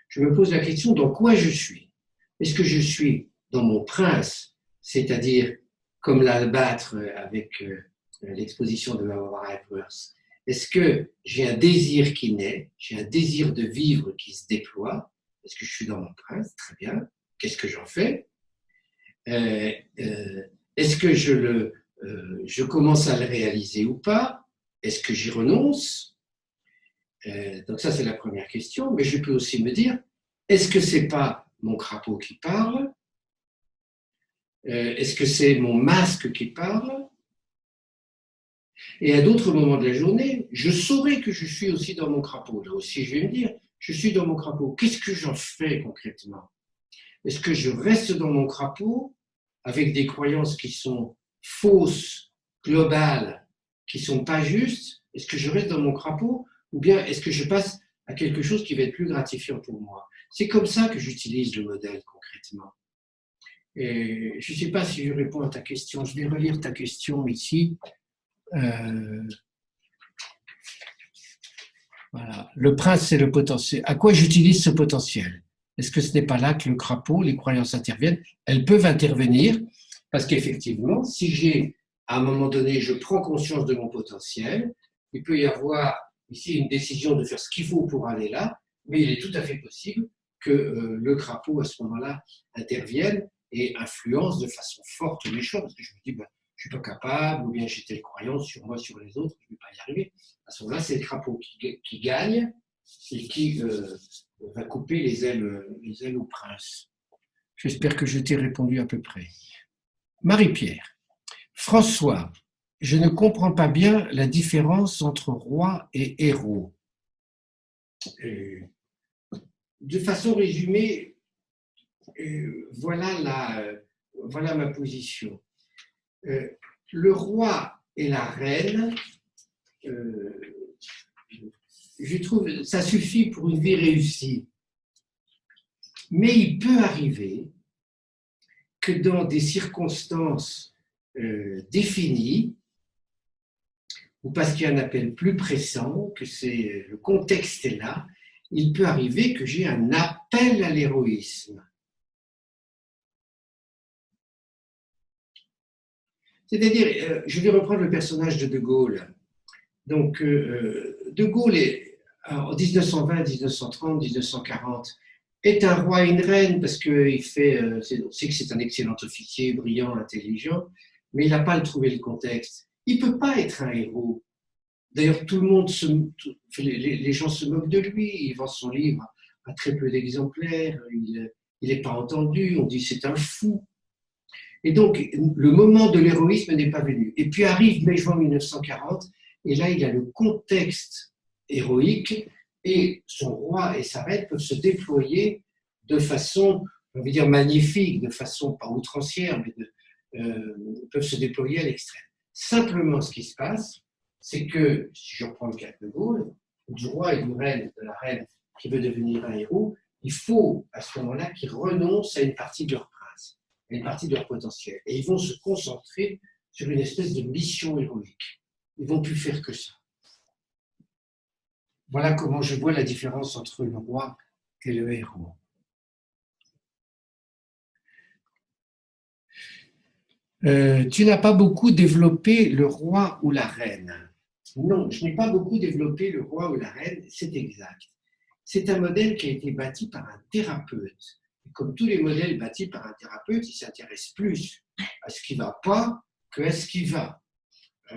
Speaker 1: Je me pose la question dans quoi je suis. Est-ce que je suis dans mon prince, c'est-à-dire comme l'albâtre avec l'exposition de Barbara Epworth, est-ce que j'ai un désir qui naît, j'ai un désir de vivre qui se déploie? Est-ce que je suis dans mon prince? Très bien. Qu'est-ce que j'en fais? Est-ce que je commence à le réaliser ou pas? Est-ce que j'y renonce? Donc ça, c'est la première question. Mais je peux aussi me dire, est-ce que c'est pas mon crapaud qui parle? Est-ce que c'est mon masque qui parle? Et à d'autres moments de la journée, je saurai que je suis aussi dans mon crapaud. Là aussi, je vais me dire, je suis dans mon crapaud. Qu'est-ce que j'en fais concrètement? Est-ce que je reste dans mon crapaud avec des croyances qui sont fausses, globales, qui ne sont pas justes? Est-ce que je reste dans mon crapaud ou bien est-ce que je passe à quelque chose qui va être plus gratifiant pour moi? C'est comme ça que j'utilise le modèle concrètement. Et je ne sais pas si je réponds à ta question. Je vais relire ta question ici. Voilà. Le prince, c'est le potentiel. À quoi j'utilise ce potentiel? Est-ce que ce n'est pas là que le crapaud, les croyances interviennent? Elles peuvent intervenir parce qu'effectivement, si j'ai, à un moment donné, je prends conscience de mon potentiel, il peut y avoir ici une décision de faire ce qu'il faut pour aller là, mais il est tout à fait possible que le crapaud, à ce moment-là, intervienne et influence de façon forte mes choix, parce que je me dis, ben, je ne suis pas capable, ou bien j'ai telle croyance sur moi, sur les autres, je ne vais pas y arriver. À ce moment-là, c'est le crapaud qui gagne et qui va couper les ailes au prince. J'espère que je t'ai répondu à peu près. Marie-Pierre. François, je ne comprends pas bien la différence entre roi et héros. De façon résumée, voilà ma position. Le roi et la reine, je trouve, ça suffit pour une vie réussie. Mais il peut arriver que dans des circonstances définies, ou parce qu'il y a un appel plus pressant, que le contexte est là, il peut arriver que j'ai un appel à l'héroïsme. C'est-à-dire, je vais reprendre le personnage de Gaulle. Donc, De Gaulle, en 1920, 1930, 1940, est un roi et une reine parce qu'on sait que c'est un excellent officier, brillant, intelligent, mais il n'a pas trouvé le contexte. Il ne peut pas être un héros. D'ailleurs, tout le monde, les gens se moquent de lui, il vend son livre à très peu d'exemplaires, il n'est pas entendu, on dit c'est un fou. Et donc, le moment de l'héroïsme n'est pas venu. Et puis arrive mai-juin 1940, et là, il y a le contexte héroïque, et son roi et sa reine peuvent se déployer de façon, on va dire, magnifique, de façon pas outrancière, mais peuvent se déployer à l'extrême. Simplement, ce qui se passe, c'est que, si je reprends le cas de Gaulle, du roi et de la reine qui veut devenir un héros, il faut à ce moment-là qu'ils renoncent à une partie de leur prince, à une partie de leur potentiel. Et ils vont se concentrer sur une espèce de mission héroïque. Ils ne vont plus faire que ça. Voilà comment je vois la différence entre le roi et le héros. Tu n'as pas beaucoup développé le roi ou la reine. Non, je n'ai pas beaucoup développé le roi ou la reine, c'est exact. C'est un modèle qui a été bâti par un thérapeute. Et comme tous les modèles bâtis par un thérapeute, il s'intéresse plus à ce qui ne va pas qu'à ce qui va.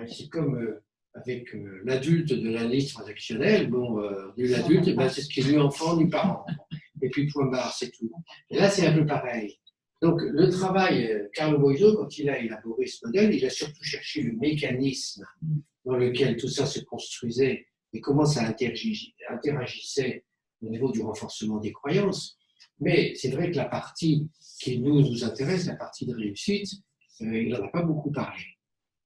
Speaker 1: C'est comme avec l'adulte de l'analyse transactionnelle. Bon, l'adulte, c'est ce qui est ni enfant ni parent. Et puis point barre, c'est tout. Et là, c'est un peu pareil. Donc, le travail, Carlo Boiso, quand il a élaboré ce modèle, il a surtout cherché le mécanisme dans lequel tout ça se construisait et comment ça interagissait au niveau du renforcement des croyances. Mais c'est vrai que la partie qui nous intéresse, la partie de réussite, il n'en a pas beaucoup parlé.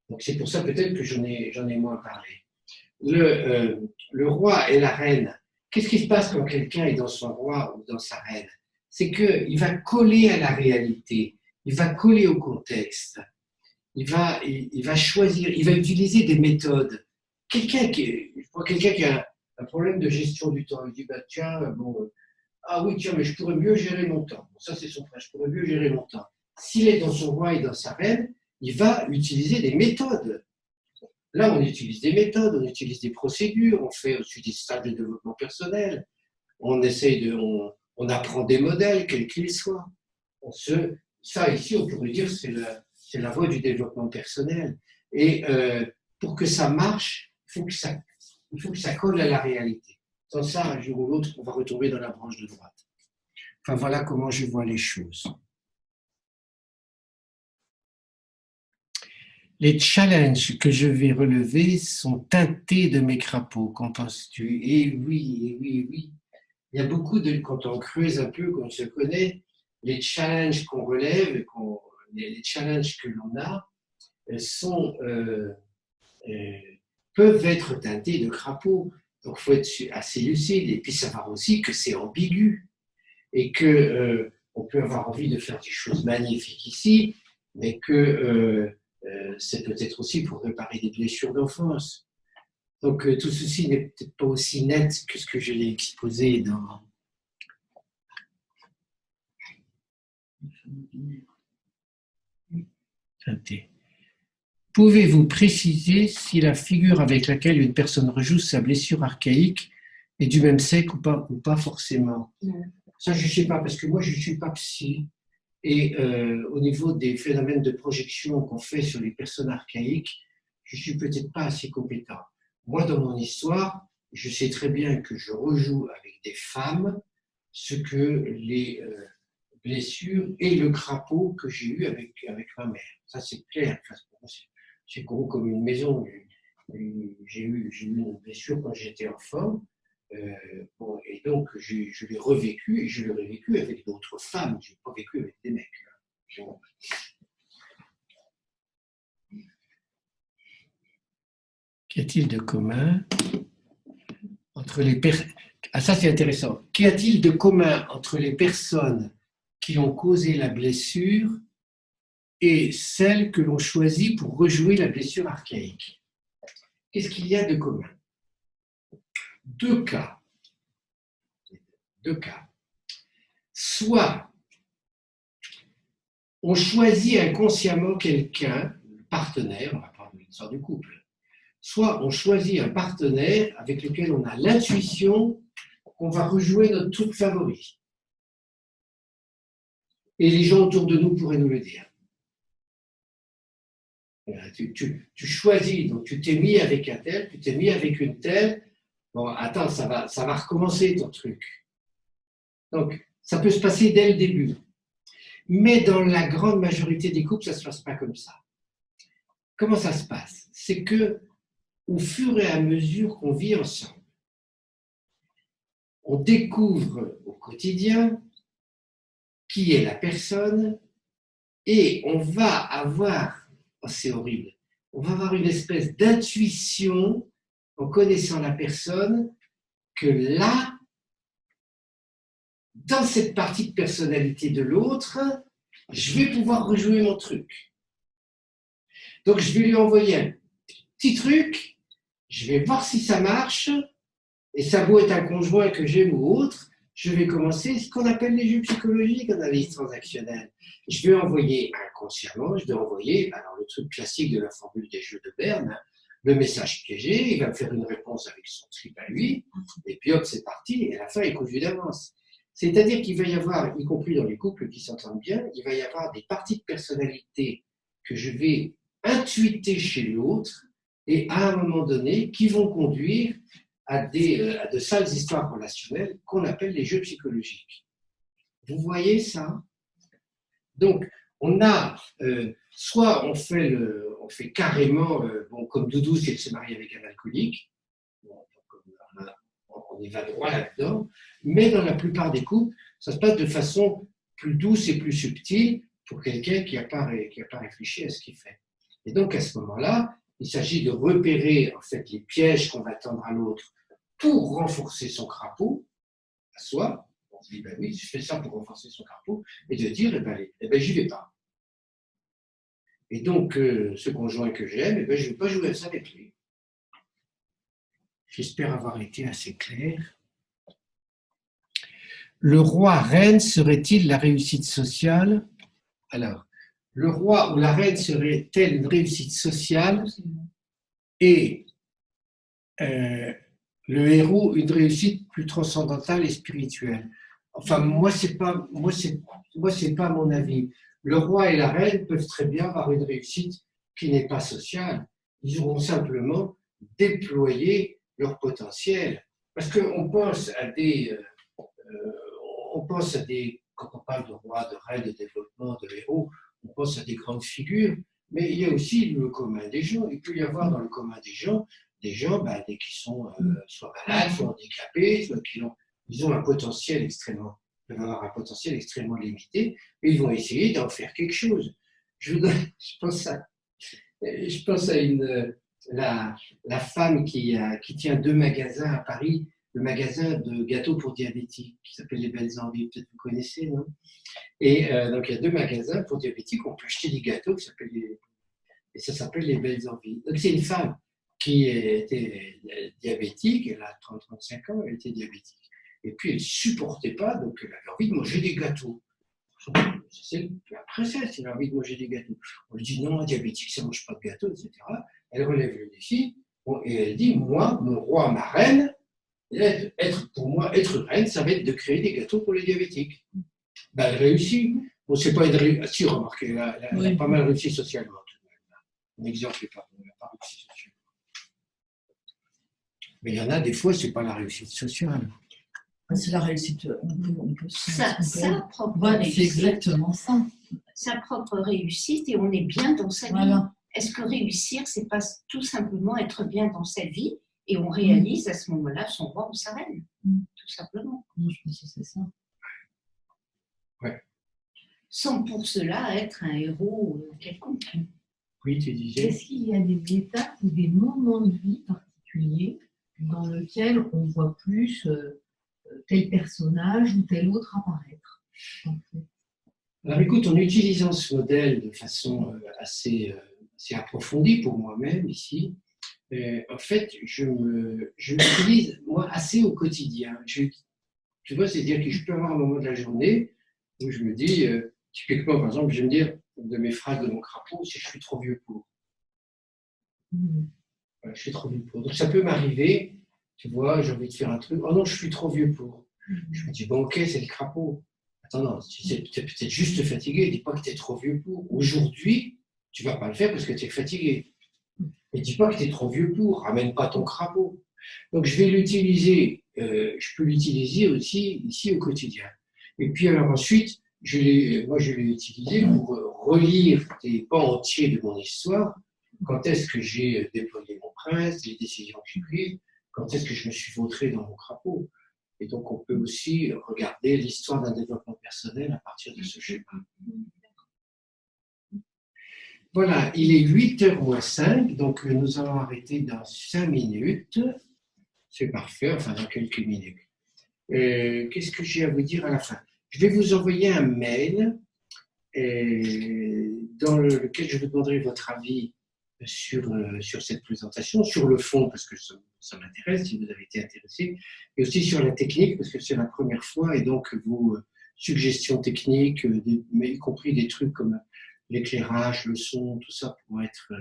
Speaker 1: Donc, c'est pour ça peut-être que j'en ai moins parlé. Le roi et la reine, qu'est-ce qui se passe quand quelqu'un est dans son roi ou dans sa reine? C'est qu'il va coller à la réalité, il va coller au contexte, il va choisir, il va utiliser des méthodes. Quelqu'un qui a un problème de gestion du temps, il dit bah, tiens, ah oui, tiens, mais je pourrais mieux gérer mon temps. Bon, ça, c'est son frère, je pourrais mieux gérer mon temps. S'il est dans son roi et dans sa reine, il va utiliser des méthodes. Là, on utilise des méthodes, on utilise des procédures, on fait aussi des stages de développement personnel, on apprend des modèles, quels qu'ils soient. Ça, ici, on pourrait dire, c'est la voie du développement personnel. Et pour que ça marche, il faut que ça colle à la réalité. Sans ça, un jour ou l'autre, on va retomber dans la branche de droite. Enfin, voilà comment je vois les choses. Les challenges que je vais relever sont teintés de mes crapauds. Qu'en penses-tu? Eh oui, eh oui, eh oui. Il y a beaucoup de, quand on creuse un peu, quand on se connaît, les challenges qu'on relève, les challenges que l'on a, peuvent être teintés de crapauds. Donc, il faut être assez lucide et puis savoir aussi que c'est ambigu et que on peut avoir envie de faire des choses magnifiques ici, mais que c'est peut-être aussi pour réparer des blessures d'enfance. Donc, tout ceci n'est peut-être pas aussi net que ce que je l'ai exposé dans... Pouvez-vous préciser si la figure avec laquelle une personne rejoue sa blessure archaïque est du même sexe ou pas forcément? Ça, je ne sais pas, parce que moi, je ne suis pas psy. Et au niveau des phénomènes de projection qu'on fait sur les personnes archaïques, je ne suis peut-être pas assez compétent. Moi, dans mon histoire, je sais très bien que je rejoue avec des femmes ce que les blessures et le crapaud que j'ai eu avec ma mère. Ça, c'est clair. C'est gros comme une maison. J'ai eu une blessure quand j'étais enfant. Et donc, je l'ai revécu et je l'ai revécu avec d'autres femmes. Je n'ai pas vécu avec des mecs. Bon. Qu'y a-t-il de commun entre les personnes... Ah, ça, c'est intéressant. Qu'y a-t-il de commun entre les personnes qui ont causé la blessure et celles que l'on choisit pour rejouer la blessure archaïque? Qu'est-ce qu'il y a de commun? Deux cas. Soit on choisit inconsciemment quelqu'un, partenaire, on va parler de l'histoire du couple, soit on choisit un partenaire avec lequel on a l'intuition qu'on va rejouer notre truc favori. Et les gens autour de nous pourraient nous le dire. Tu choisis, donc tu t'es mis avec un tel, tu t'es mis avec une telle. Bon, attends, ça va recommencer ton truc. Donc, ça peut se passer dès le début. Mais dans la grande majorité des couples, ça ne se passe pas comme ça. Comment ça se passe? C'est que, au fur et à mesure qu'on vit ensemble, on découvre au quotidien qui est la personne et on va avoir, oh, c'est horrible, on va avoir une espèce d'intuition en connaissant la personne que là, dans cette partie de personnalité de l'autre, je vais pouvoir rejouer mon truc. Donc, je vais lui envoyer un petit truc, je vais voir si ça marche, et ça a beau être un conjoint que j'aime ou autre, je vais commencer ce qu'on appelle les jeux psychologiques en analyse transactionnelle. Je vais envoyer inconsciemment, je vais envoyer, alors le truc classique de la formule des jeux de Berne, hein, le message piégé, il va me faire une réponse avec son trip à lui, et puis hop, c'est parti, et à la fin, il est cousu d'avance. C'est-à-dire qu'il va y avoir, y compris dans les couples qui s'entendent bien, il va y avoir des parties de personnalité que je vais intuiter chez l'autre, et à un moment donné, qui vont conduire à de sales histoires relationnelles qu'on appelle les jeux psychologiques. Vous voyez ça? Donc, on a, soit on fait carrément, bon, comme Doudou, c'est de se marier avec un alcoolique, bon, on y va droit là-dedans, mais dans la plupart des couples, ça se passe de façon plus douce et plus subtile pour quelqu'un qui n'a pas réfléchi à ce qu'il fait. Et donc, à ce moment-là, il s'agit de repérer en fait les pièges qu'on va tendre à l'autre pour renforcer son crapaud, à soi. On se dit, ben oui, je fais ça pour renforcer son crapaud, et de dire, eh ben j'y vais pas. Et donc, ce conjoint que j'aime, eh ben, je ne vais pas jouer à ça avec lui. J'espère avoir été assez clair. Le roi-reine serait-il la réussite sociale? Alors, le roi ou la reine serait-elle une réussite sociale et le héros une réussite plus transcendantale et spirituelle? Enfin, moi, c'est pas mon avis. Le roi et la reine peuvent très bien avoir une réussite qui n'est pas sociale. Ils auront simplement déployé leur potentiel. Parce qu'on pense à quand on parle de roi, de reine, de développement, de héros, on pense à des grandes figures, mais il y a aussi le commun des gens. Il peut y avoir dans le commun des gens qui sont soit malades, soit handicapés, soit ils ont un potentiel extrêmement, peuvent avoir un potentiel extrêmement limité, mais ils vont essayer d'en faire quelque chose. Je pense à la femme qui tient 2 magasins à Paris, le magasin de gâteaux pour diabétiques, qui s'appelle Les Belles Envies, peut-être vous connaissez, non? Et donc il y a 2 magasins pour diabétiques, on peut acheter des gâteaux et ça s'appelle Les Belles Envies. Donc c'est une femme qui était diabétique, elle a 30-35 ans, elle était diabétique. Et puis elle ne supportait pas, donc elle avait envie de manger des gâteaux. C'est la princesse, elle a envie de manger des gâteaux. On lui dit non, un diabétique, ça ne mange pas de gâteaux, etc. Elle relève le défi et elle dit, moi, mon roi, ma reine, pour moi, être reine, ça va être de créer des gâteaux pour les diabétiques. Ben, elle réussit. Bon, c'est pas une réussite. Si, remarquez, elle a pas mal réussi socialement. L'exemple n'est pas réussi socialement. Mais il y en a des fois, c'est pas la réussite sociale.
Speaker 4: C'est la réussite.
Speaker 5: Sa propre réussite.
Speaker 4: C'est exactement ça.
Speaker 5: Sa propre réussite et on est bien dans sa vie.
Speaker 4: Voilà.
Speaker 5: Est-ce que réussir, c'est pas tout simplement être bien dans sa vie et on réalise à ce moment-là son roi ou sa reine, tout simplement.
Speaker 4: Je pense que c'est ça.
Speaker 1: Ouais.
Speaker 5: Sans pour cela être un héros quelconque.
Speaker 1: Oui, tu disais.
Speaker 4: Est-ce qu'il y a des étapes ou des moments de vie particuliers dans lesquels on voit plus tel personnage ou tel autre apparaître en fait?
Speaker 1: Alors écoute, en utilisant ce modèle de façon assez approfondie pour moi-même ici, en fait, je l'utilise moi assez au quotidien. Tu vois, c'est-à-dire que je peux avoir un moment de la journée où je me dis, typiquement par exemple, je vais me dire, de mes phrases de mon crapaud, c'est je suis trop vieux pour. Voilà, je suis trop vieux pour. Donc ça peut m'arriver, tu vois, j'ai envie de faire un truc, oh non, je suis trop vieux pour. Je me dis, bon ok, c'est le crapaud. Attends, non, tu es peut-être juste fatigué, dis pas que tu es trop vieux pour. Aujourd'hui, tu vas pas le faire parce que tu es fatigué. Mais dis pas que tu es trop vieux pour, ramène pas ton crapaud. Donc je vais l'utiliser, je peux l'utiliser aussi ici au quotidien. Et puis alors ensuite, je l'ai utilisé pour relire des pans entiers de mon histoire. Quand est-ce que j'ai déployé mon prince, les décisions que j'ai prises, quand est-ce que je me suis vautré dans mon crapaud. Et donc on peut aussi regarder l'histoire d'un développement personnel à partir de ce schéma. Voilà, il est 8h moins 5, donc nous allons arrêter dans 5 minutes. C'est parfait, enfin dans quelques minutes. Qu'est-ce que j'ai à vous dire à la fin? Je vais vous envoyer un mail dans lequel je vous demanderai votre avis sur cette présentation, sur le fond, parce que ça m'intéresse, si vous avez été intéressé, et aussi sur la technique, parce que c'est la première fois, et donc vos suggestions techniques, mais y compris des trucs comme l'éclairage, le son, tout ça pourront être,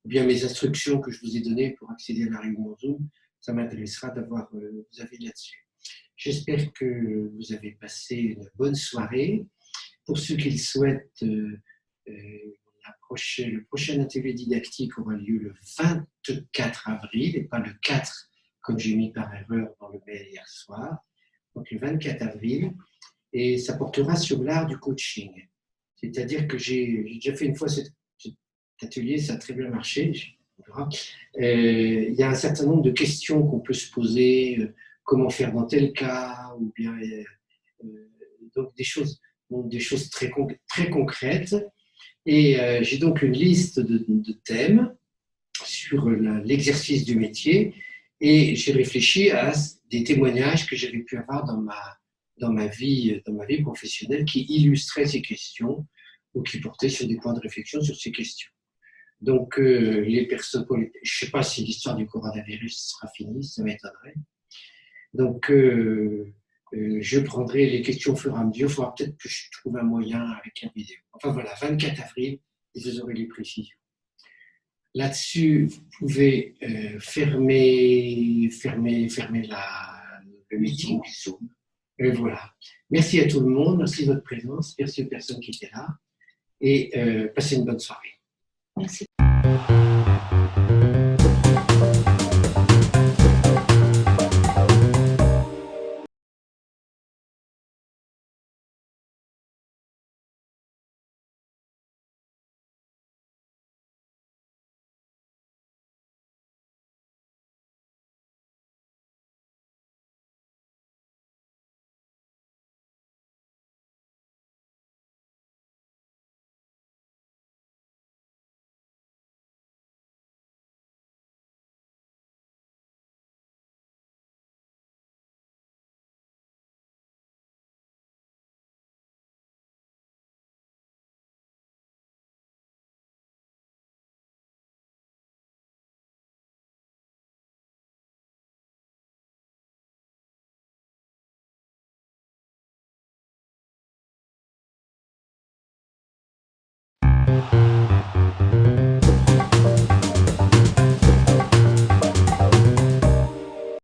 Speaker 1: ou bien mes instructions que je vous ai données pour accéder à la réunion Zoom, ça m'intéressera d'avoir vos avis là-dessus. J'espère que vous avez passé une bonne soirée. Pour ceux qui le souhaitent, le prochain atelier didactique aura lieu le 24 avril et pas le 4 comme j'ai mis par erreur dans le mail hier soir. Donc le 24 avril, et ça portera sur l'art du coaching. C'est-à-dire que j'ai déjà fait une fois cet atelier, ça a très bien marché. Il y a un certain nombre de questions qu'on peut se poser, comment faire dans tel cas, ou bien donc des choses très concrètes. Et j'ai donc une liste de thèmes sur l'exercice du métier, et j'ai réfléchi à des témoignages que j'avais pu avoir dans ma vie professionnelle qui illustraient ces questions ou qui portaient sur des points de réflexion sur ces questions. Donc, les personnes, je ne sais pas si l'histoire du coronavirus sera finie, ça m'étonnerait. Donc, je prendrai les questions au fur et à mesure. Il faudra peut-être que je trouve un moyen avec la vidéo. Enfin voilà, 24 avril, et vous aurez les précisions. Là-dessus, vous pouvez fermer le meeting Zoom. Et voilà. Merci à tout le monde, merci de votre présence, merci aux personnes qui étaient là, et passez une bonne soirée.
Speaker 5: Merci.